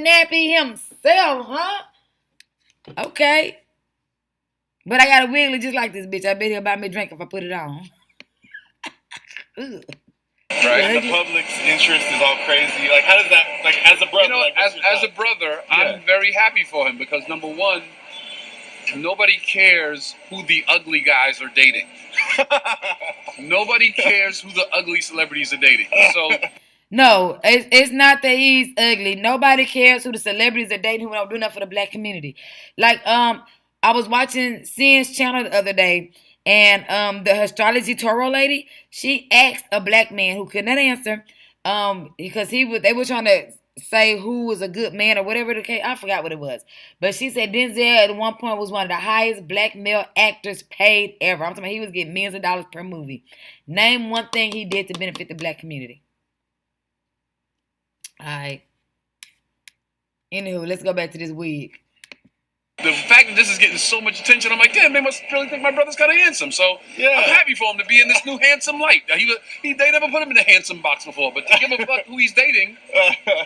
Nappy himself, huh? Okay. But I got a wiggly just like this bitch. I bet he'll buy me a drink if I put it on. Right, the public's interest is all crazy. Like, how does that, like, as a brother? You know, like, as a brother, I'm very happy for him because number one, nobody cares who the ugly guys are dating. Nobody cares who the ugly celebrities are dating. So no, it's not that he's ugly. Nobody cares who the celebrities are dating who don't do nothing for the black community. Like, I was watching CN's channel the other day, and the astrology tarot lady, she asked a black man who could not answer, because they were trying to say who was a good man or whatever the case. I forgot what it was, but she said Denzel at one point was one of the highest black male actors paid ever. I'm talking about he was getting millions of dollars per movie. Name one thing he did to benefit the black community. All right. Anywho, let's go back to this wig. the fact that this is getting so much attention, I'm like, damn, they must really think my brother's kind of handsome. So yeah. I'm happy for him to be in this new handsome light. They never put him in the handsome box before, but to give a fuck who he's dating,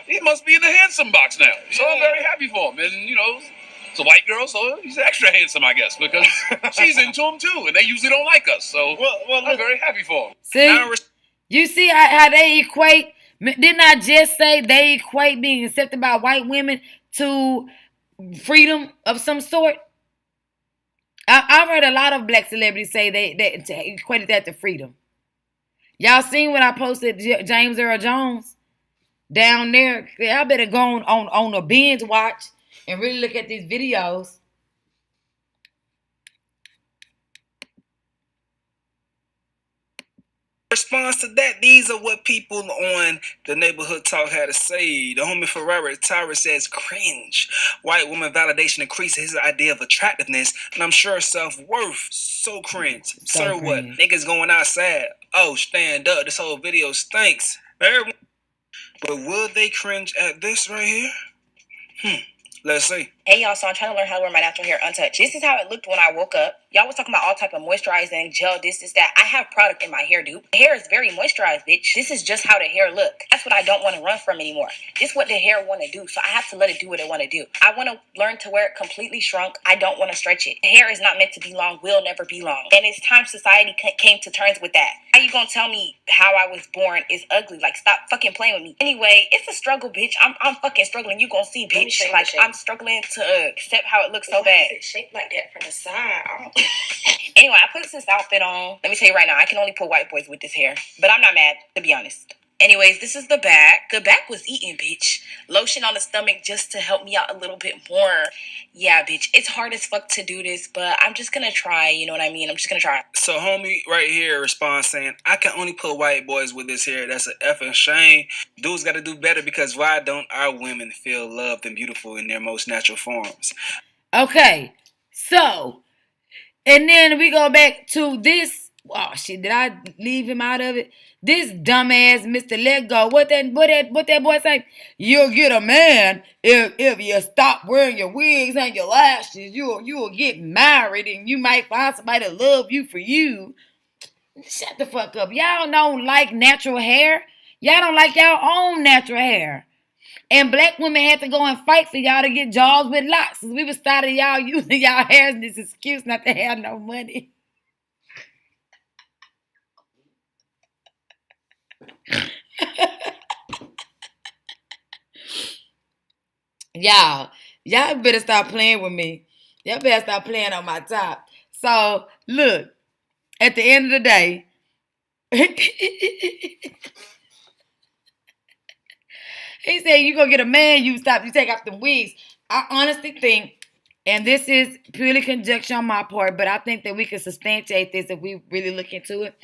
he must be in the handsome box now. So I'm very happy for him. And, you know, it's a white girl, so he's extra handsome, I guess, because she's into him too, and they usually don't like us. So I'm very happy for him. See, you see how they equate? Didn't I just say they equate being accepted by white women to freedom of some sort? I've heard a lot of black celebrities say they equated that to freedom. Y'all seen when I posted James Earl Jones down there? I better go on a binge watch and really look at these videos. Response to that, these are what people on the Neighborhood Talk had to say. The homie Ferrari Tyra says, cringe. White woman validation increases his idea of attractiveness, and I'm sure self-worth. So cringe. Sir, what? Niggas going outside. Oh, stand up. This whole video stinks. Everyone. But will they cringe at this right here? Let's see. Hey y'all, so I'm trying to learn how to wear my natural hair untouched. This is how it looked when I woke up. Y'all was talking about all type of moisturizing, gel, this, that. I have product in my hair, dude. The hair is very moisturized, bitch. This is just how the hair look. That's what I don't want to run from anymore. This is what the hair want to do, so I have to let it do what it want to do. I want to learn to wear it completely shrunk. I don't want to stretch it. The hair is not meant to be long, will never be long. And it's time society came to terms with that. How you gonna tell me how I was born is ugly? Like, stop fucking playing with me. Anyway, it's a struggle, bitch. I'm fucking struggling. You gonna see, bitch. Like, I'm struggling to accept how it looks so bad. It's shaped like that from the side. Anyway, I put this outfit on. Let me tell you right now, I can only put white boys with this hair. But I'm not mad, to be honest. Anyways, this is the back. The back was eaten, bitch. Lotion on the stomach just to help me out a little bit more. Yeah, bitch. It's hard as fuck to do this, but I'm just gonna try. You know what I mean? I'm just gonna try. So homie right here responds saying, I can only put white boys with this hair. That's an effing shame. Dudes gotta do better, because why don't our women feel loved and beautiful in their most natural forms? Okay, so, and then we go back to this. Oh shit, did I leave him out of it? This dumbass Mr. Let Go. What that boy say? You'll get a man if you stop wearing your wigs and your lashes. You'll get married and you might find somebody to love you for you. Shut the fuck up. Y'all don't like natural hair. Y'all don't like y'all own natural hair. And black women had to go and fight for y'all to get jobs with locks. We was started y'all using y'all hair as this excuse not to have no money. Y'all better stop playing with me. Y'all better stop playing on my top. So, look, at the end of the day, he said, you go get a man, you take off the wigs. I honestly think, and this is purely conjecture on my part, but I think that we can substantiate this if we really look into it.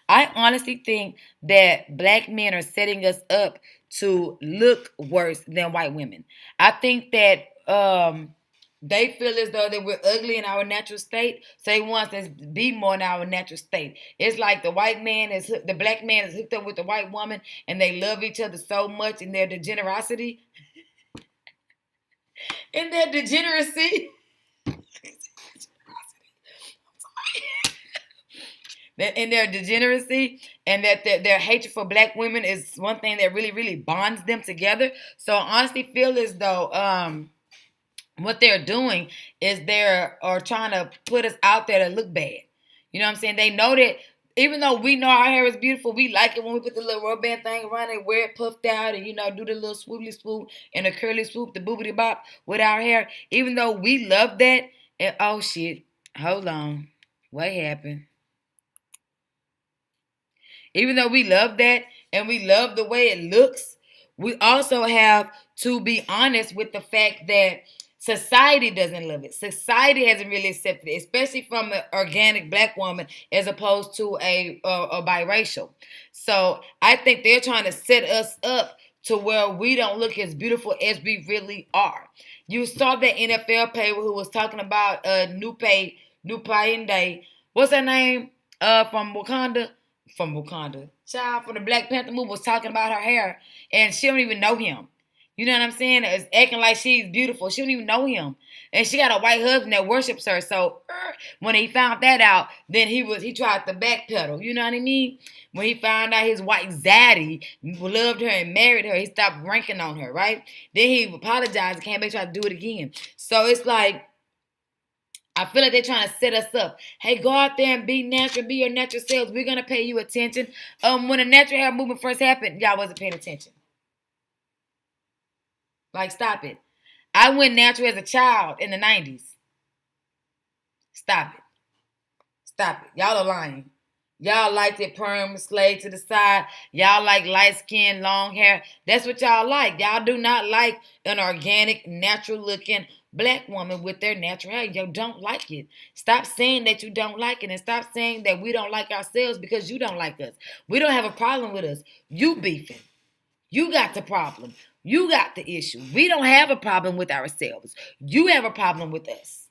I honestly think that black men are setting us up to look worse than white women. I think that they feel as though that we're ugly in our natural state, so they want us to be more in our natural state. It's like the black man is hooked up with the white woman, and they love each other so much in their degeneracy. In their degeneracy. In their degeneracy, and that their hatred for black women is one thing that really, really bonds them together. So I honestly feel as though what they're doing is they're trying to put us out there to look bad. You know what I'm saying? They know that even though we know our hair is beautiful, we like it when we put the little rubber band thing around it, wear it puffed out, and, you know, do the little swooply swoop and the curly swoop, the boobity bop with our hair. Even though we love that, and oh shit, hold on. What happened? Even though we love that and we love the way it looks, we also have to be honest with the fact that society doesn't love it. Society hasn't really accepted it, especially from an organic black woman as opposed to a biracial. So I think they're trying to set us up to where we don't look as beautiful as we really are. You saw that NFL player who was talking about Nupe Day. What's her name? From Wakanda. Child from the Black Panther movie was talking about her hair, and she don't even know him. You know what I'm saying? It's acting like she's beautiful. She don't even know him. And she got a white husband that worships her. So when he found that out, then he tried to backpedal. You know what I mean? When he found out his white zaddy loved her and married her, he stopped ranking on her, right? Then he apologized and came back and tried to do it again. So it's like, I feel like they're trying to set us up. Hey, go out there and be natural, be your natural selves. We're going to pay you attention. When the natural hair movement first happened, y'all wasn't paying attention. Like, stop it. I went natural as a child in the 90s. Stop it. Stop it. Y'all are lying. Y'all liked it perm, slayed to the side. Y'all like light skin, long hair. That's what y'all like. Y'all do not like an organic, natural-looking black woman with their natural hair. You don't like it. Stop saying that you don't like it, and stop saying that we don't like ourselves because you don't like us. We don't have a problem with us. You beefing. You got the problem. You got the issue. We don't have a problem with ourselves. You have a problem with us.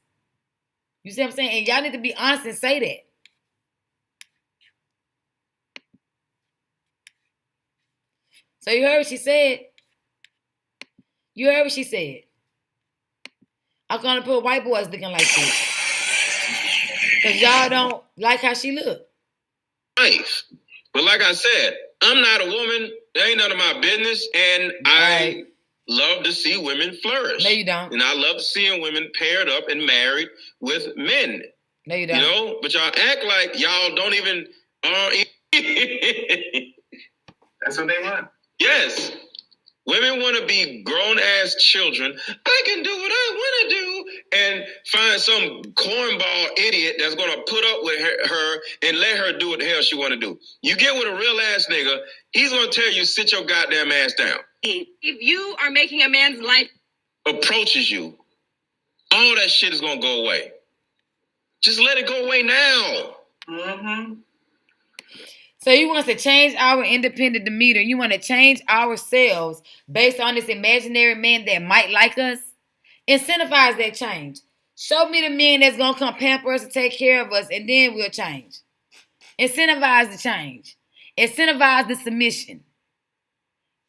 You see what I'm saying? And y'all need to be honest and say that. So you heard what she said? You heard what she said? I'm gonna put white boys looking like this. Because y'all don't like how she look. Life. But like I said, I'm not a woman. That ain't none of my business. And I love to see women flourish. No, you don't. And I love seeing women paired up and married with men. No, you don't. You know? But y'all act like y'all don't even... That's what they want. Yes. Women want to be grown-ass children. I can do what I want to do and find some cornball idiot that's going to put up with her and let her do what the hell she want to do. You get with a real-ass nigga, he's going to tell you, sit your goddamn ass down. If you are making a man's life... Approaches you, all that shit is going to go away. Just let it go away now. Mm-hmm. So you want us to change our independent demeanor. You want to change ourselves based on this imaginary man that might like us? Incentivize that change. Show me the men that's going to come pamper us and take care of us, and then we'll change. Incentivize the change. Incentivize the submission.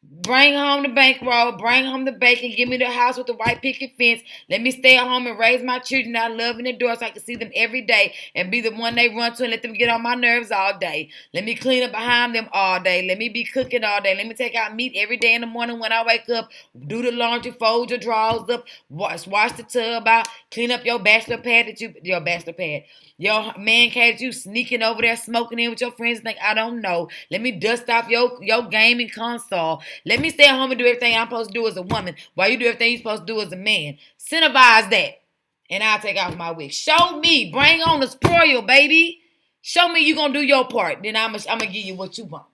Bring home the bankroll. Bring home the bacon. Give me the house with the white picket fence. Let me stay at home and raise my children out loving the door so I can see them every day and be the one they run to and let them get on my nerves all day. Let me clean up behind them all day. Let me be cooking all day. Let me take out meat every day in the morning when I wake up. Do the laundry, fold your drawers up, wash the tub out, clean up your bachelor pad your man cave that you sneaking over there smoking in with your friends and think I don't know. Let me dust off your gaming console. Let me stay at home and do everything I'm supposed to do as a woman while you do everything you're supposed to do as a man. Incentivize that. And I'll take off my wig. Show me. Bring on the spoil, baby. Show me you going to do your part. Then I'm going to give you what you want.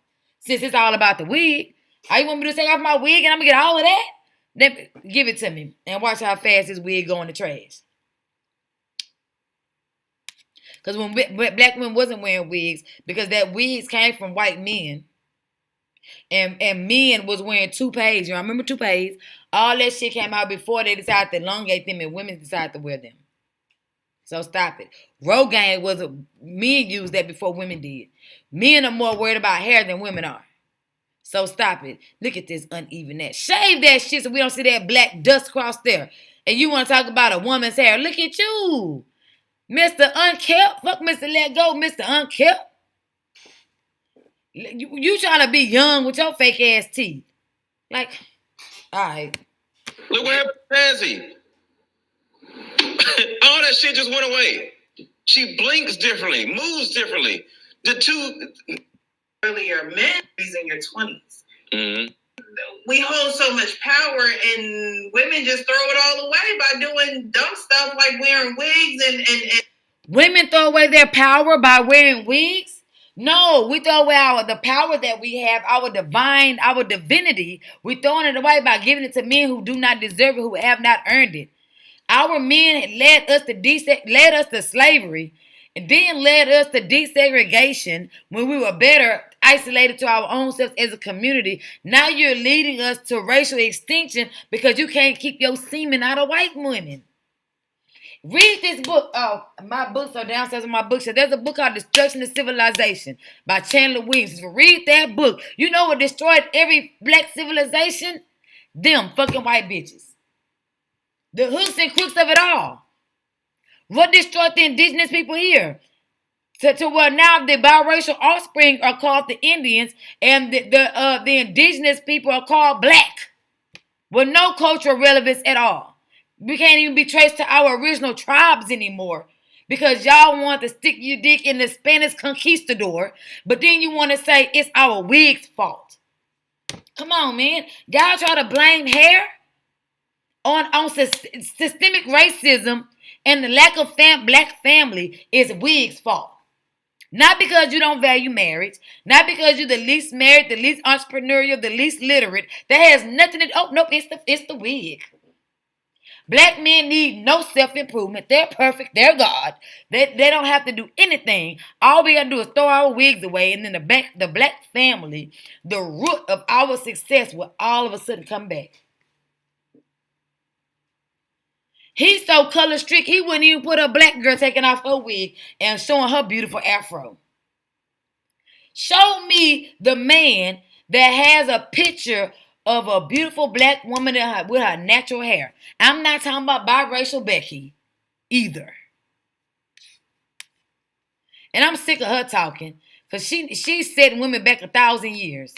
Since it's all about the wig. All you want me to take off my wig and I'm going to get all of that? Then give it to me. And watch how fast this wig go in the trash. Because when black women wasn't wearing wigs, because that wigs came from white men. And men was wearing toupees. You remember toupees? All that shit came out before they decided to elongate them and women decided to wear them. So stop it. Rogaine men used that before women did. Men are more worried about hair than women are. So stop it. Look at this unevenness. Shave that shit so we don't see that black dust cross there. And you want to talk about a woman's hair. Look at you. Mr. Unkept. Fuck Mr. Let Go, Mr. Unkept. You trying to be young with your fake ass teeth. Like, all right. Look what happened to Fancy. All that shit just went away. She blinks differently, moves differently. The two... Earlier, men is in your 20s. Mm-hmm. We hold so much power and women just throw it all away by doing dumb stuff like wearing wigs and... Women throw away their power by wearing wigs? No, we throw away the power that we have, our divinity. We throwing it away by giving it to men who do not deserve it, who have not earned it. Our men led us to slavery, and then led us to desegregation when we were better isolated to our own selves as a community. Now you're leading us to racial extinction because you can't keep your semen out of white women. Read this book. Oh, my books are downstairs on my bookshelf. There's a book called Destruction of Civilization by Chandler Williams. Read that book. You know what destroyed every black civilization? Them fucking white bitches. The hooks and crooks of it all. What destroyed the indigenous people here? To where now the biracial offspring are called the Indians and the indigenous people are called black. With no cultural relevance at all. We can't even be traced to our original tribes anymore because y'all want to stick your dick in the Spanish conquistador, but then you want to say it's our wig's fault. Come on, man. Y'all try to blame hair on systemic racism and the lack of black family is wig's fault. Not because you don't value marriage, not because you're the least married, the least entrepreneurial, the least literate. That has nothing to do. Oh, nope, it's the wig. Black men need no self-improvement. They're perfect. They're God. They don't have to do anything. All we got to do is throw our wigs away, and then the black family, the root of our success, will all of a sudden come back. He's so color strict, he wouldn't even put a black girl taking off her wig and showing her beautiful afro. Show me the man that has a picture of a beautiful black woman with her natural hair. I'm not talking about biracial Becky either. And I'm sick of her talking because she's setting women back 1,000 years.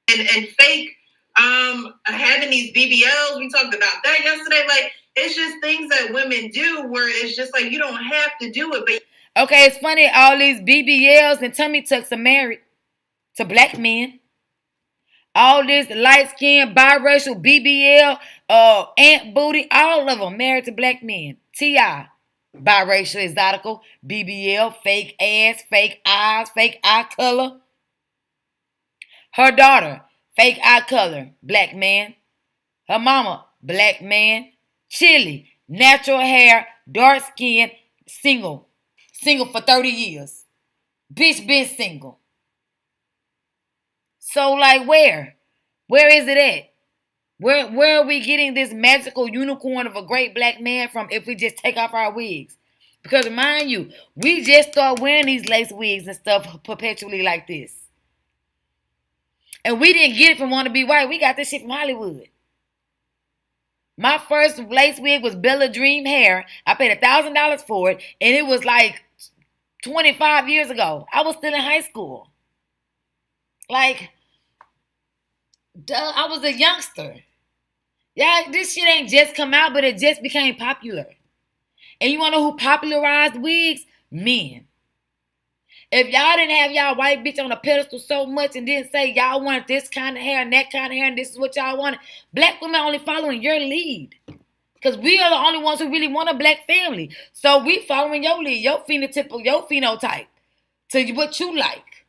And fake having these BBLs, we talked about that yesterday. Like, it's just things that women do where it's just like you don't have to do it. But okay, it's funny, all these BBLs and tummy tucks are married to black men. All this light-skinned, biracial, BBL, ant booty, all of them married to black men. T.I., biracial, exotical, BBL, fake ass, fake eyes, fake eye color. Her daughter, fake eye color, black man. Her mama, black man. Chili, natural hair, dark skin, single. Single for 30 years. Bitch been single. So, like, where? Where is it at? Where are we getting this magical unicorn of a great black man from if we just take off our wigs? Because, mind you, we just start wearing these lace wigs and stuff perpetually like this. And we didn't get it from Want to Be White. We got this shit from Hollywood. My first lace wig was Bella Dream hair. I paid $1,000 for it, and it was like 25 years ago. I was still in high school. Like, duh, I was a youngster. Yeah, this shit ain't just come out, but it just became popular. And you want to know who popularized wigs? Men. If y'all didn't have y'all white bitch on a pedestal so much and didn't say y'all wanted this kind of hair and that kind of hair and this is what y'all wanted, black women only following your lead. Because we are the only ones who really want a black family. So we following your lead, your phenotype to what you like.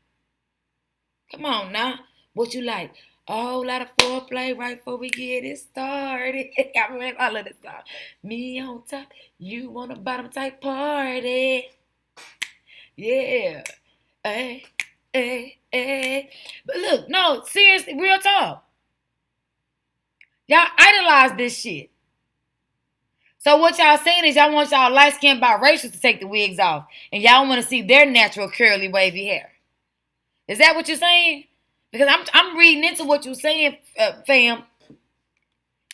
Come on now. What you like? A whole lot of foreplay right before we get it started. I remember all of this song. Me on top, you on the bottom type party. Yeah. Hey, hey, hey. But look, no, seriously, real talk. Y'all idolize this shit. So what y'all saying is y'all want y'all light-skinned biracials to take the wigs off. And y'all want to see their natural curly wavy hair. Is that what you're saying? Because I'm reading into what you're saying, fam.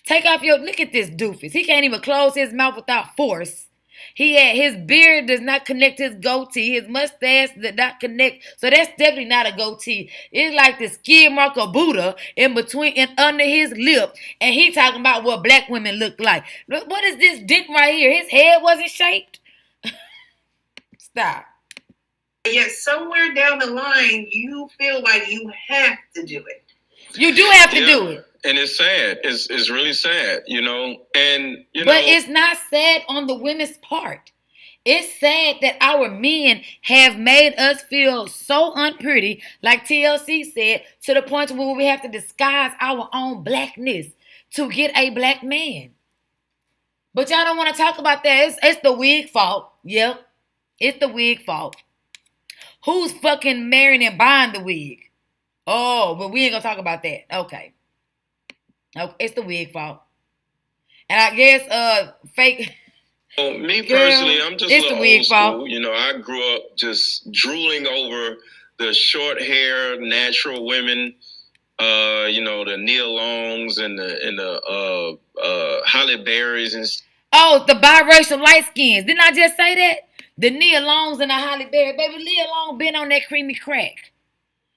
Take off look at this doofus. He can't even close his mouth without force. His beard does not connect to his goatee. His mustache does not connect. So that's definitely not a goatee. It's like the skid mark of Buddha in between and under his lip. And he talking about what black women look like. Look, what is this dent right here? His head wasn't shaped. Stop. Yet somewhere down the line, you feel like you have to do it. You do have to do it. And it's sad. It's really sad, you know. And but it's not sad on the women's part. It's sad that our men have made us feel so unpretty, like TLC said, to the point where we have to disguise our own blackness to get a black man. But y'all don't want to talk about that. It's the wig fault. Yep. It's the wig fault. Who's fucking marrying and buying the wig? Oh, but we ain't gonna talk about that. Okay. It's the wig fault. And I guess fake. Well, me personally, I'm just a little old school. Fault. You know, I grew up just drooling over the short hair, natural women. You know, the Nia Longs and the Halle Berrys and. Oh, the biracial light skins. Didn't I just say that? The Nia Longs and the Halle Berry. Baby, Nia Long been on that creamy crack.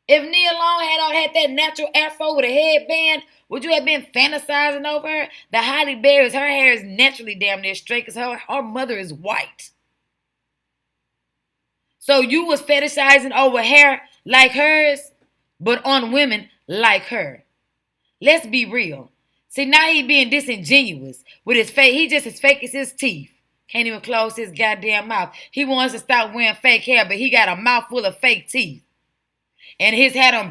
If Nia Long had that natural afro with a headband, would you have been fantasizing over her? The Halle Berry's, her hair is naturally damn near straight because her mother is white. So you was fetishizing over hair like hers, but on women like her. Let's be real. See, now he being disingenuous with his face. He just as fake as his teeth. Can't even close his goddamn mouth. He wants to stop wearing fake hair, but he got a mouth full of fake teeth. And his hairline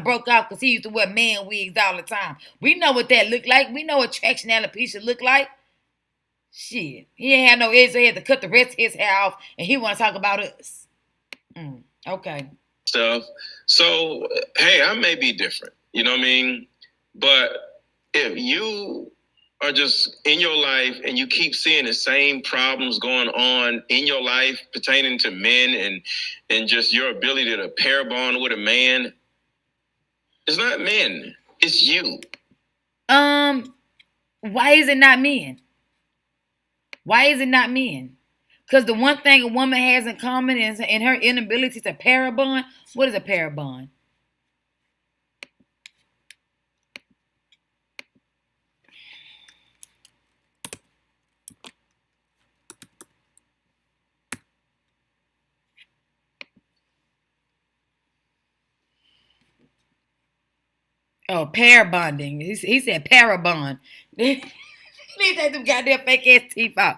broke off because he used to wear man wigs all the time. We know what that looked like. We know what traction alopecia looked like. Shit. He ain't had no edge, so he had to cut the rest of his hair off, and he want to talk about us. Okay. Stuff. So, hey, I may be different. You know what I mean? But if you are just in your life and you keep seeing the same problems going on in your life pertaining to men and just your ability to pair bond with a man, It's not men. It's you. Why is it not men? Why is it not men? Because the one thing a woman has in common is in her inability to pair bond. What is a pair bond? Oh, pair bonding. He said parabond. He take them goddamn fake ass teeth out.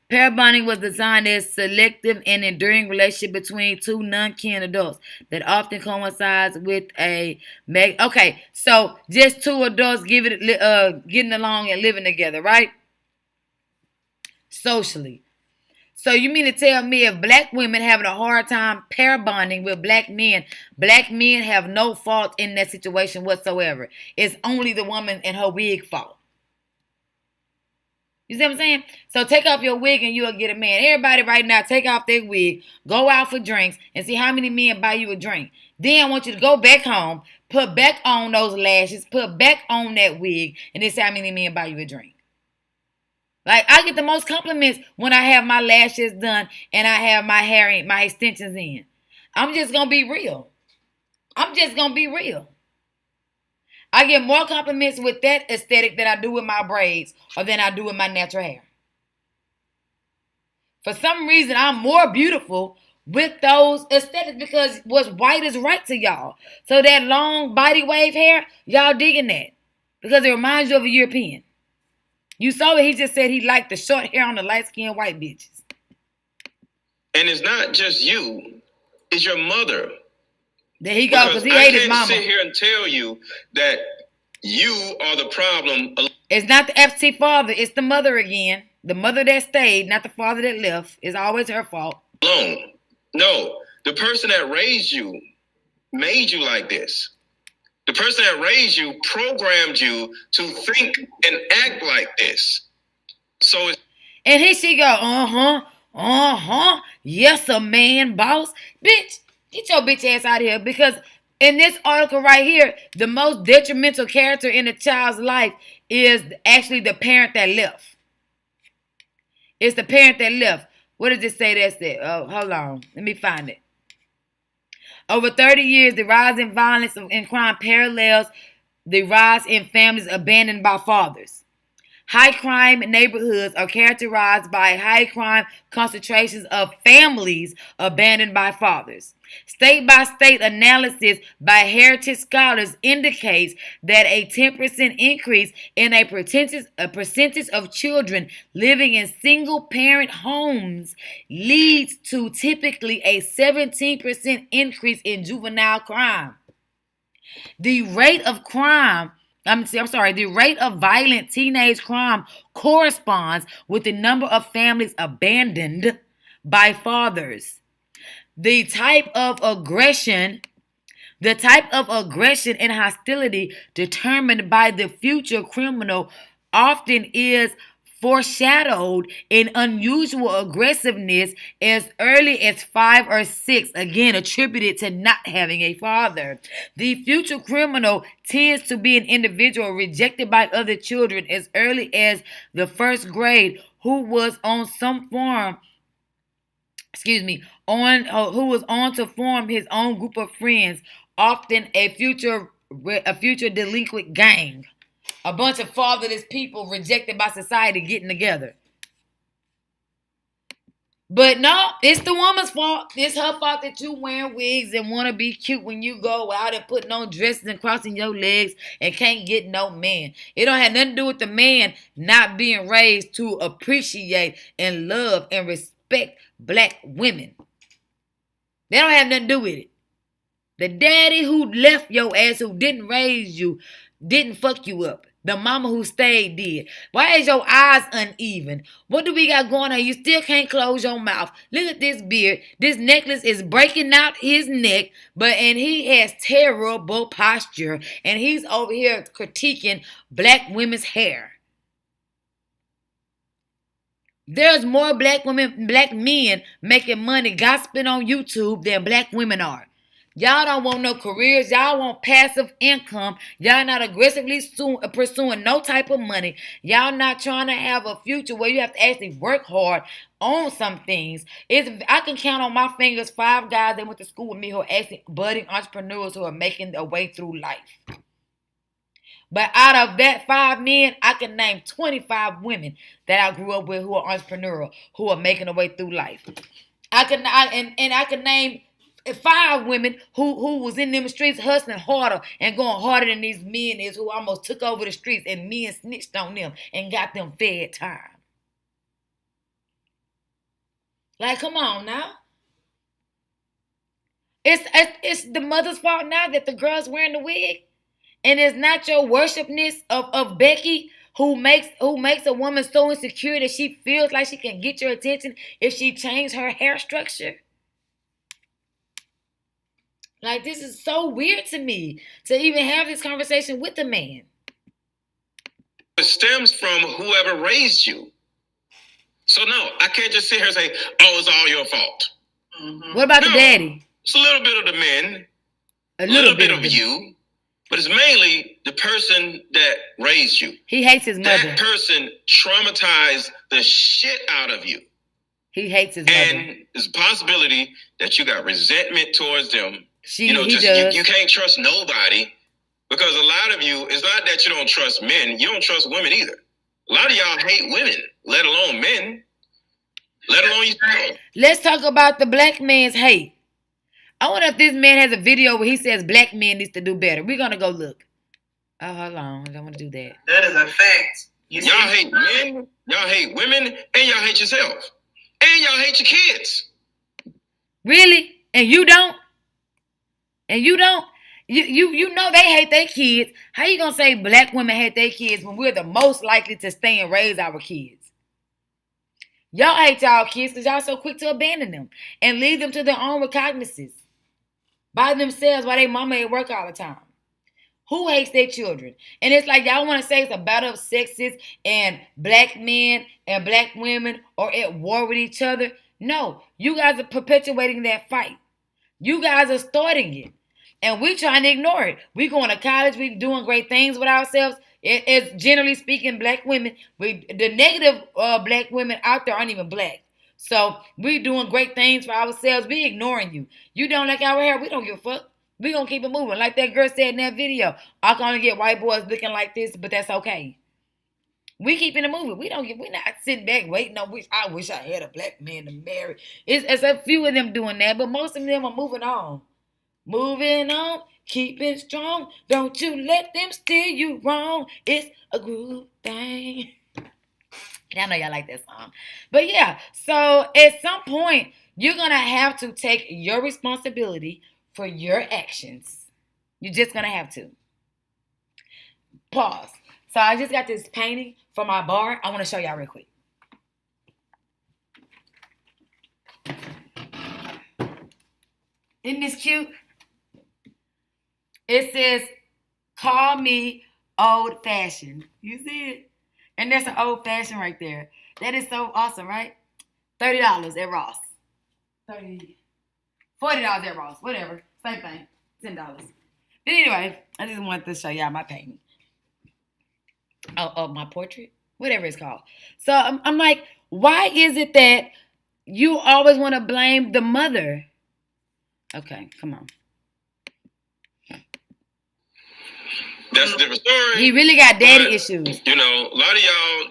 Pair bonding was designed as selective and enduring relationship between two non-kin adults that often coincides with a okay, so just two adults getting along and living together, right? Socially. So you mean to tell me if black women having a hard time pair bonding with black men have no fault in that situation whatsoever? It's only the woman and her wig fault. You see what I'm saying? So take off your wig and you'll get a man. Everybody right now, take off their wig, go out for drinks, and see how many men buy you a drink. Then I want you to go back home, put back on those lashes, put back on that wig, and then see how many men buy you a drink. Like, I get the most compliments when I have my lashes done and I have my hair and my extensions in. I'm just going to be real. I'm just going to be real. I get more compliments with that aesthetic than I do with my braids or than I do with my natural hair. For some reason, I'm more beautiful with those aesthetics because what's white is right to y'all. So that long body wave hair, y'all digging that because it reminds you of a European. You saw it. He just said he liked the short hair on the light-skinned white bitches. And it's not just you. It's your mother. There he go, because he hated his mama. I can't sit here and tell you that you are the problem. It's not the FT father. It's the mother again. The mother that stayed, not the father that left. It's always her fault. Alone. No. The person that raised you made you like this. The person that raised you programmed you to think and act like this. So it's... And here she go, yes, a man, boss. Bitch, get your bitch ass out of here. Because in this article right here, the most detrimental character in a child's life is actually the parent that left. It's the parent that left. What does it say that's it? Oh, hold on. Let me find it. Over 30 years, the rise in violence and crime parallels the rise in families abandoned by fathers. High crime neighborhoods are characterized by high crime concentrations of families abandoned by fathers. State-by-state analysis by heritage scholars indicates that a 10% increase in a percentage of children living in single-parent homes leads to typically a 17% increase in juvenile crime. The rate of violent teenage crime corresponds with the number of families abandoned by fathers. The type of aggression and hostility determined by the future criminal often is foreshadowed in unusual aggressiveness as early as 5 or 6, again attributed to not having a father. The future criminal tends to be an individual rejected by other children as early as the first grade who was on to form his own group of friends, often a future delinquent gang. A bunch of fatherless people rejected by society getting together. But no, it's the woman's fault. It's her fault that you wearing wigs and want to be cute when you go out and putting on dresses and crossing your legs and can't get no man. It don't have nothing to do with the man not being raised to appreciate and love and respect black women. They don't have nothing to do with it. The daddy who left your ass, who didn't raise you, didn't fuck you up. The mama who stayed did. Why is your eyes uneven? What do we got going on? You still can't close your mouth. Look at this beard. This necklace is breaking out his neck, and he has terrible posture, and he's over here critiquing black women's hair. There's more black men making money gossiping on YouTube than black women are. Y'all don't want no careers. Y'all want passive income. Y'all not aggressively pursuing no type of money. Y'all not trying to have a future where you have to actually work hard on some things. I can count on my fingers 5 guys that went to school with me who are actually budding entrepreneurs who are making their way through life. But out of that 5 men, I can name 25 women that I grew up with who are entrepreneurial, who are making their way through life. I can name 5 women who was in them streets hustling harder and going harder than these men is who almost took over the streets and men snitched on them and got them fed time. Like, come on now. It's the mother's fault now that the girl's wearing the wig. And it's not your worshipness of Becky who makes a woman so insecure that she feels like she can get your attention if she changed her hair structure. Like, this is so weird to me to even have this conversation with a man. It stems from whoever raised you. So no, I can't just sit here and say, oh, it's all your fault. Mm-hmm. What about the daddy? It's a little bit of the men, a little bit of you, but it's mainly the person that raised you. He hates his mother. That person traumatized the shit out of you. He hates his mother. And there's a possibility that you got resentment towards them. He does. You can't trust nobody because a lot of you, it's not that you don't trust men, you don't trust women either. A lot of y'all hate women, let alone men, let alone yourself. Let's talk about the black man's hate. I wonder if this man has a video where he says black men needs to do better. We're going to go look. Oh, hold on. I don't want to do that. That is a fact. Y'all hate men, y'all hate women, and y'all hate yourself. And y'all hate your kids. Really? And you don't? And you don't? You know they hate their kids. How you gonna say black women hate their kids when we're the most likely to stay and raise our kids? Y'all hate y'all kids because y'all so quick to abandon them and leave them to their own recognizances by themselves while they mama at work all the time. Who hates their children? And it's like y'all want to say it's a battle of sexes and black men and black women are at war with each other. No, you guys are perpetuating that fight. You guys are starting it. And we trying to ignore it. We going to college. We doing great things with ourselves. It's generally speaking, black women. The negative black women out there aren't even black. So we doing great things for ourselves. We ignoring you. You don't like our hair. We don't give a fuck. We gonna keep it moving. Like that girl said in that video. I can only get white boys looking like this, but that's okay. We keeping it moving. We're not sitting back waiting on I wish I had a black man to marry. It's a few of them doing that, but most of them are moving on. Moving on, keep it strong. Don't you let them steer you wrong. It's a good thing. And I know y'all like that song. But yeah, so at some point, you're going to have to take your responsibility for your actions. You're just going to have to. Pause. So I just got this painting for my bar. I want to show y'all real quick. Isn't this cute? It says, call me old fashioned. You see it? And that's an old fashioned right there. That is so awesome, right? $30 at Ross. $40 at Ross. Whatever. Same thing. $10. But anyway, I just wanted to show y'all my painting. Oh, my portrait? Whatever it's called. So I'm like, why is it that you always want to blame the mother? Okay, come on. That's a different story. He really got daddy issues. You know, a lot of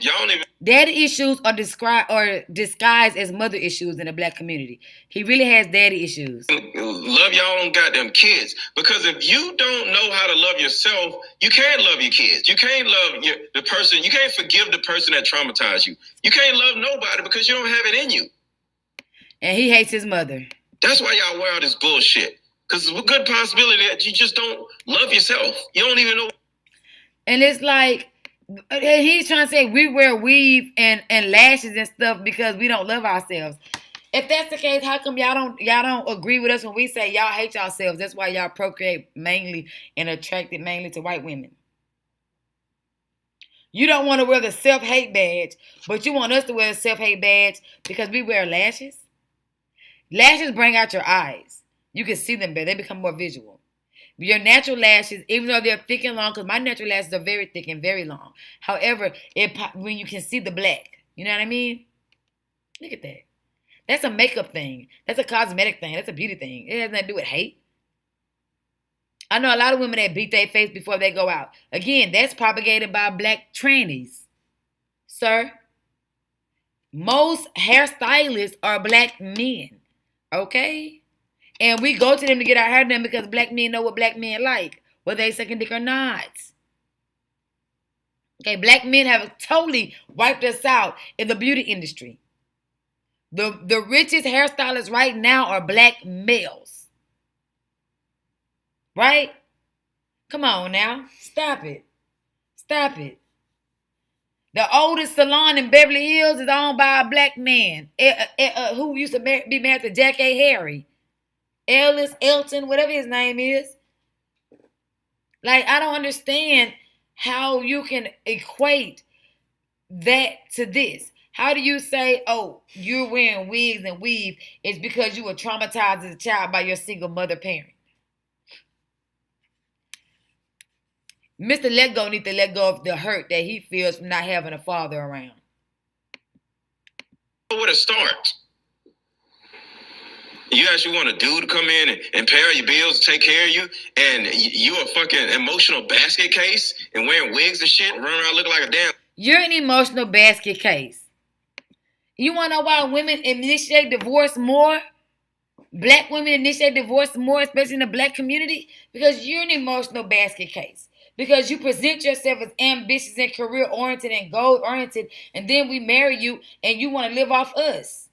y'all don't even. Daddy issues are disguised as mother issues in the black community. He really has daddy issues. Love y'all own goddamn kids. Because if you don't know how to love yourself, you can't love your kids. You can't love the person. You can't forgive the person that traumatized you. You can't love nobody because you don't have it in you. And he hates his mother. That's why y'all wear all this bullshit. Because there's a good possibility that you just don't love yourself. You don't even know. And it's like, he's trying to say we wear weave and lashes and stuff because we don't love ourselves. If that's the case, how come y'all don't agree with us when we say y'all hate yourselves? That's why y'all procreate mainly and attracted mainly to white women. You don't want to wear the self-hate badge, but you want us to wear the self-hate badge because we wear lashes? Lashes bring out your eyes. You can see them better. They become more visual. Your natural lashes, even though they're thick and long, because my natural lashes are very thick and very long. However, when you can see the black, you know what I mean? Look at that. That's a makeup thing. That's a cosmetic thing. That's a beauty thing. It has nothing to do with hate. I know a lot of women that beat their face before they go out. Again, that's propagated by black trannies. Sir, most hairstylists are black men. Okay? And we go to them to get our hair done because black men know what black men like, whether they sucking dick or not. Okay, black men have totally wiped us out in the beauty industry. The richest hairstylists right now are black males. Right? Come on now. Stop it. Stop it. The oldest salon in Beverly Hills is owned by a black man who used to be married to Jack A. Harry. Elton, whatever his name is. Like, I don't understand how you can equate that to this. How do you say, oh, you're wearing wigs and weave is because you were traumatized as a child by your single mother parent? Mr. Let Go needs to let go of the hurt that he feels from not having a father around. Where to start? You actually want a dude to come in and pay all your bills, take care of you, and you a fucking emotional basket case and wearing wigs and shit and running around looking like a damn... You're an emotional basket case. You want to know why women initiate divorce more? Black women initiate divorce more, especially in the black community? Because you're an emotional basket case. Because you present yourself as ambitious and career-oriented and goal-oriented, and then we marry you and you want to live off us.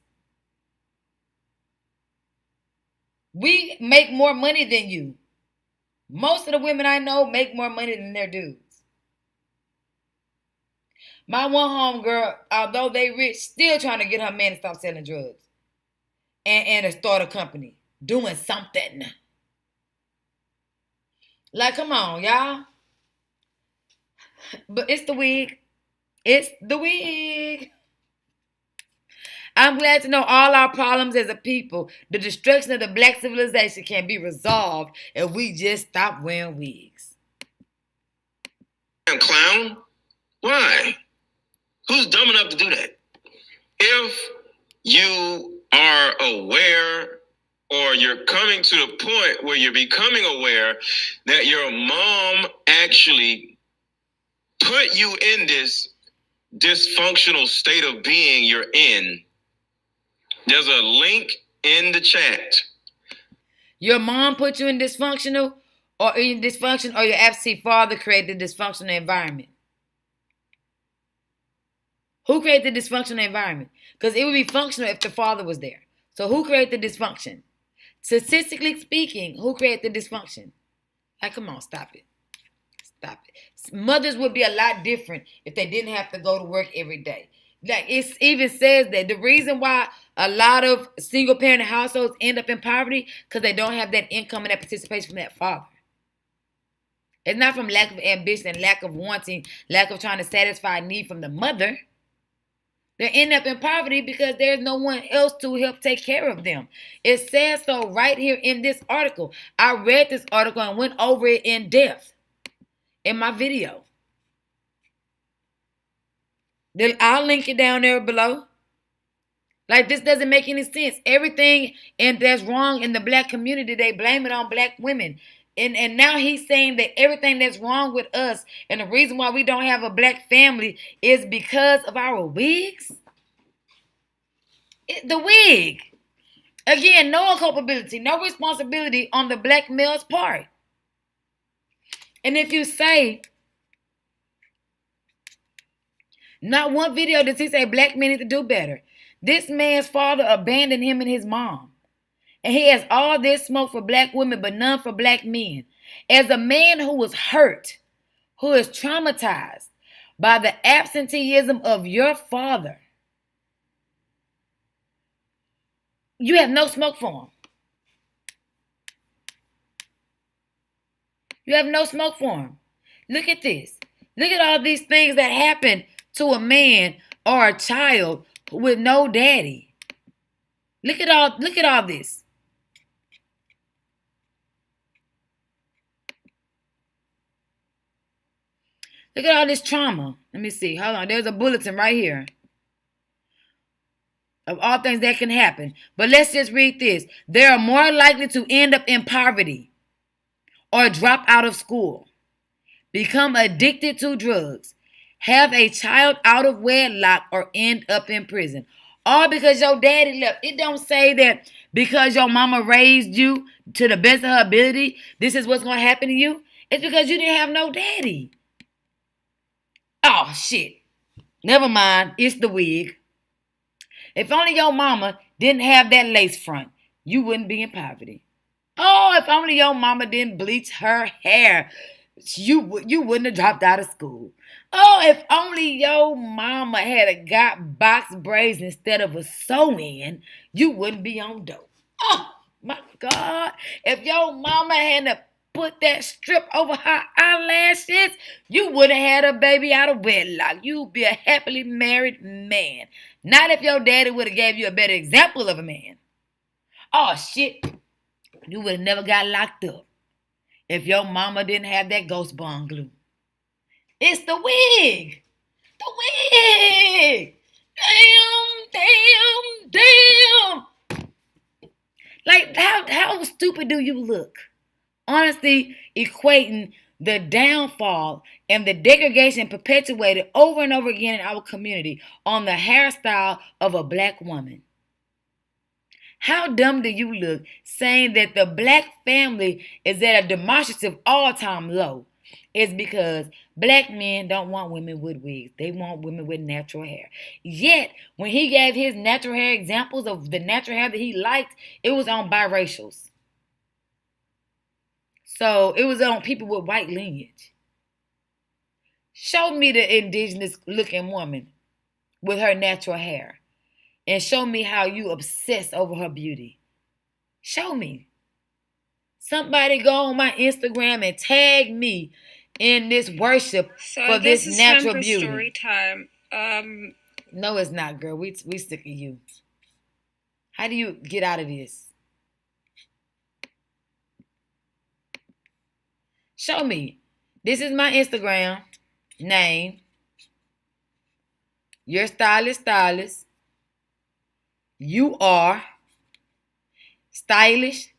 We make more money than you. Most of the women I know make more money than their dudes. My one homegirl, although they rich, still trying to get her man to stop selling drugs. And to start a company. Doing something. Like, come on, y'all. But it's the wig. It's the wig. I'm glad to know all our problems as a people, the destruction of the black civilization can be resolved if we just stop wearing wigs. Damn clown? Why? Who's dumb enough to do that? If you are aware or you're coming to the point where you're becoming aware that your mom actually put you in this dysfunctional state of being you're in, there's a link in the chat. Your mom put you in dysfunctional or your absentee father created the dysfunctional environment? Who created the dysfunctional environment? Because it would be functional if the father was there. So who created the dysfunction? Statistically speaking, who created the dysfunction? Like, come on, stop it. Stop it. Mothers would be a lot different if they didn't have to go to work every day. Like, it even says that the reason why a lot of single parent households end up in poverty because they don't have that income and that participation from that father. It's not from lack of ambition and lack of wanting, lack of trying to satisfy a need from the mother. They end up in poverty because there's no one else to help take care of them. It says so right here in this article. I read this article and went over it in depth in my video. I'll link it down there below. Like, this doesn't make any sense. Everything that's wrong in the black community, they blame it on black women. And now he's saying that everything that's wrong with us and the reason why we don't have a black family is because of our wigs. The wig. Again, no culpability, no responsibility on the black male's part. And if you say, not one video does he say black men need to do better. This man's father abandoned him and his mom. And he has all this smoke for black women, but none for black men. As a man who was hurt, who is traumatized by the absenteeism of your father, you have no smoke for him. You have no smoke for him. Look at this. Look at all these things that happen to a man or a child with no daddy. Look at all this. Look at all this trauma. Let me see. Hold on. There's a bulletin right here of all things that can happen. But let's just read this. They are more likely to end up in poverty or drop out of school, become addicted to drugs, have a child out of wedlock, or end up in prison. All because your daddy left. It don't say that because your mama raised you to the best of her ability, this is what's going to happen to you. It's because you didn't have no daddy. Oh, shit. Never mind. It's the wig. If only your mama didn't have that lace front, you wouldn't be in poverty. Oh, if only your mama didn't bleach her hair, you wouldn't have dropped out of school. Oh, if only your mama had got box braids instead of a sew-in, you wouldn't be on dope. Oh, my God. If your mama hadn't put that strip over her eyelashes, you would have had a baby out of wedlock. You'd be a happily married man. Not if your daddy would have gave you a better example of a man. Oh, shit. You would have never got locked up if your mama didn't have that ghost bond glue. It's the wig. The wig. Damn. Like, how stupid do you look? Honestly, equating the downfall and the degradation perpetuated over and over again in our community on the hairstyle of a black woman. How dumb do you look saying that the black family is at a demonstrative all-time low? It's because black men don't want women with wigs. They want women with natural hair. Yet, when he gave his natural hair examples of the natural hair that he liked, it was on biracials. So, it was on people with white lineage. Show me the indigenous looking woman with her natural hair. And show me how you obsess over her beauty. Show me. Somebody go on my Instagram and tag me in this worship for this natural beauty. Story time. No, it's not, girl. We sick of you. How do you get out of this? Show me. This is my Instagram name. Your stylist. You are stylist.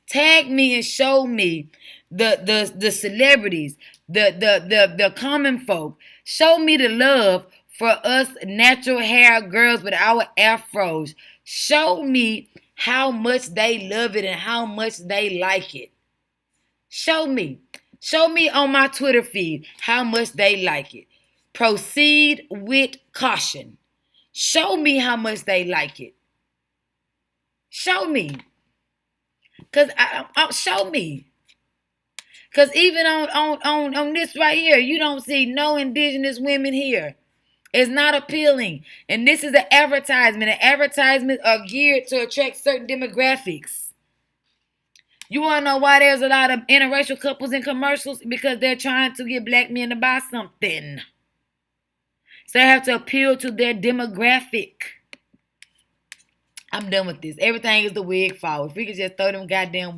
Tag me and show me the celebrities, the common folk. Show me the love for us natural hair girls with our afros. Show me how much they love it and how much they like it. Show me. Show me on my Twitter feed how much they like it. Proceed with caution. Show me how much they like it. Show me. Show me. Because even on this right here, you don't see no indigenous women here. It's not appealing. And this is an advertisement. And advertisements are geared to attract certain demographics. You want to know why there's a lot of interracial couples in commercials? Because they're trying to get black men to buy something. So they have to appeal to their demographic. I'm done with this. Everything is the wig fault. If we could just throw them goddamn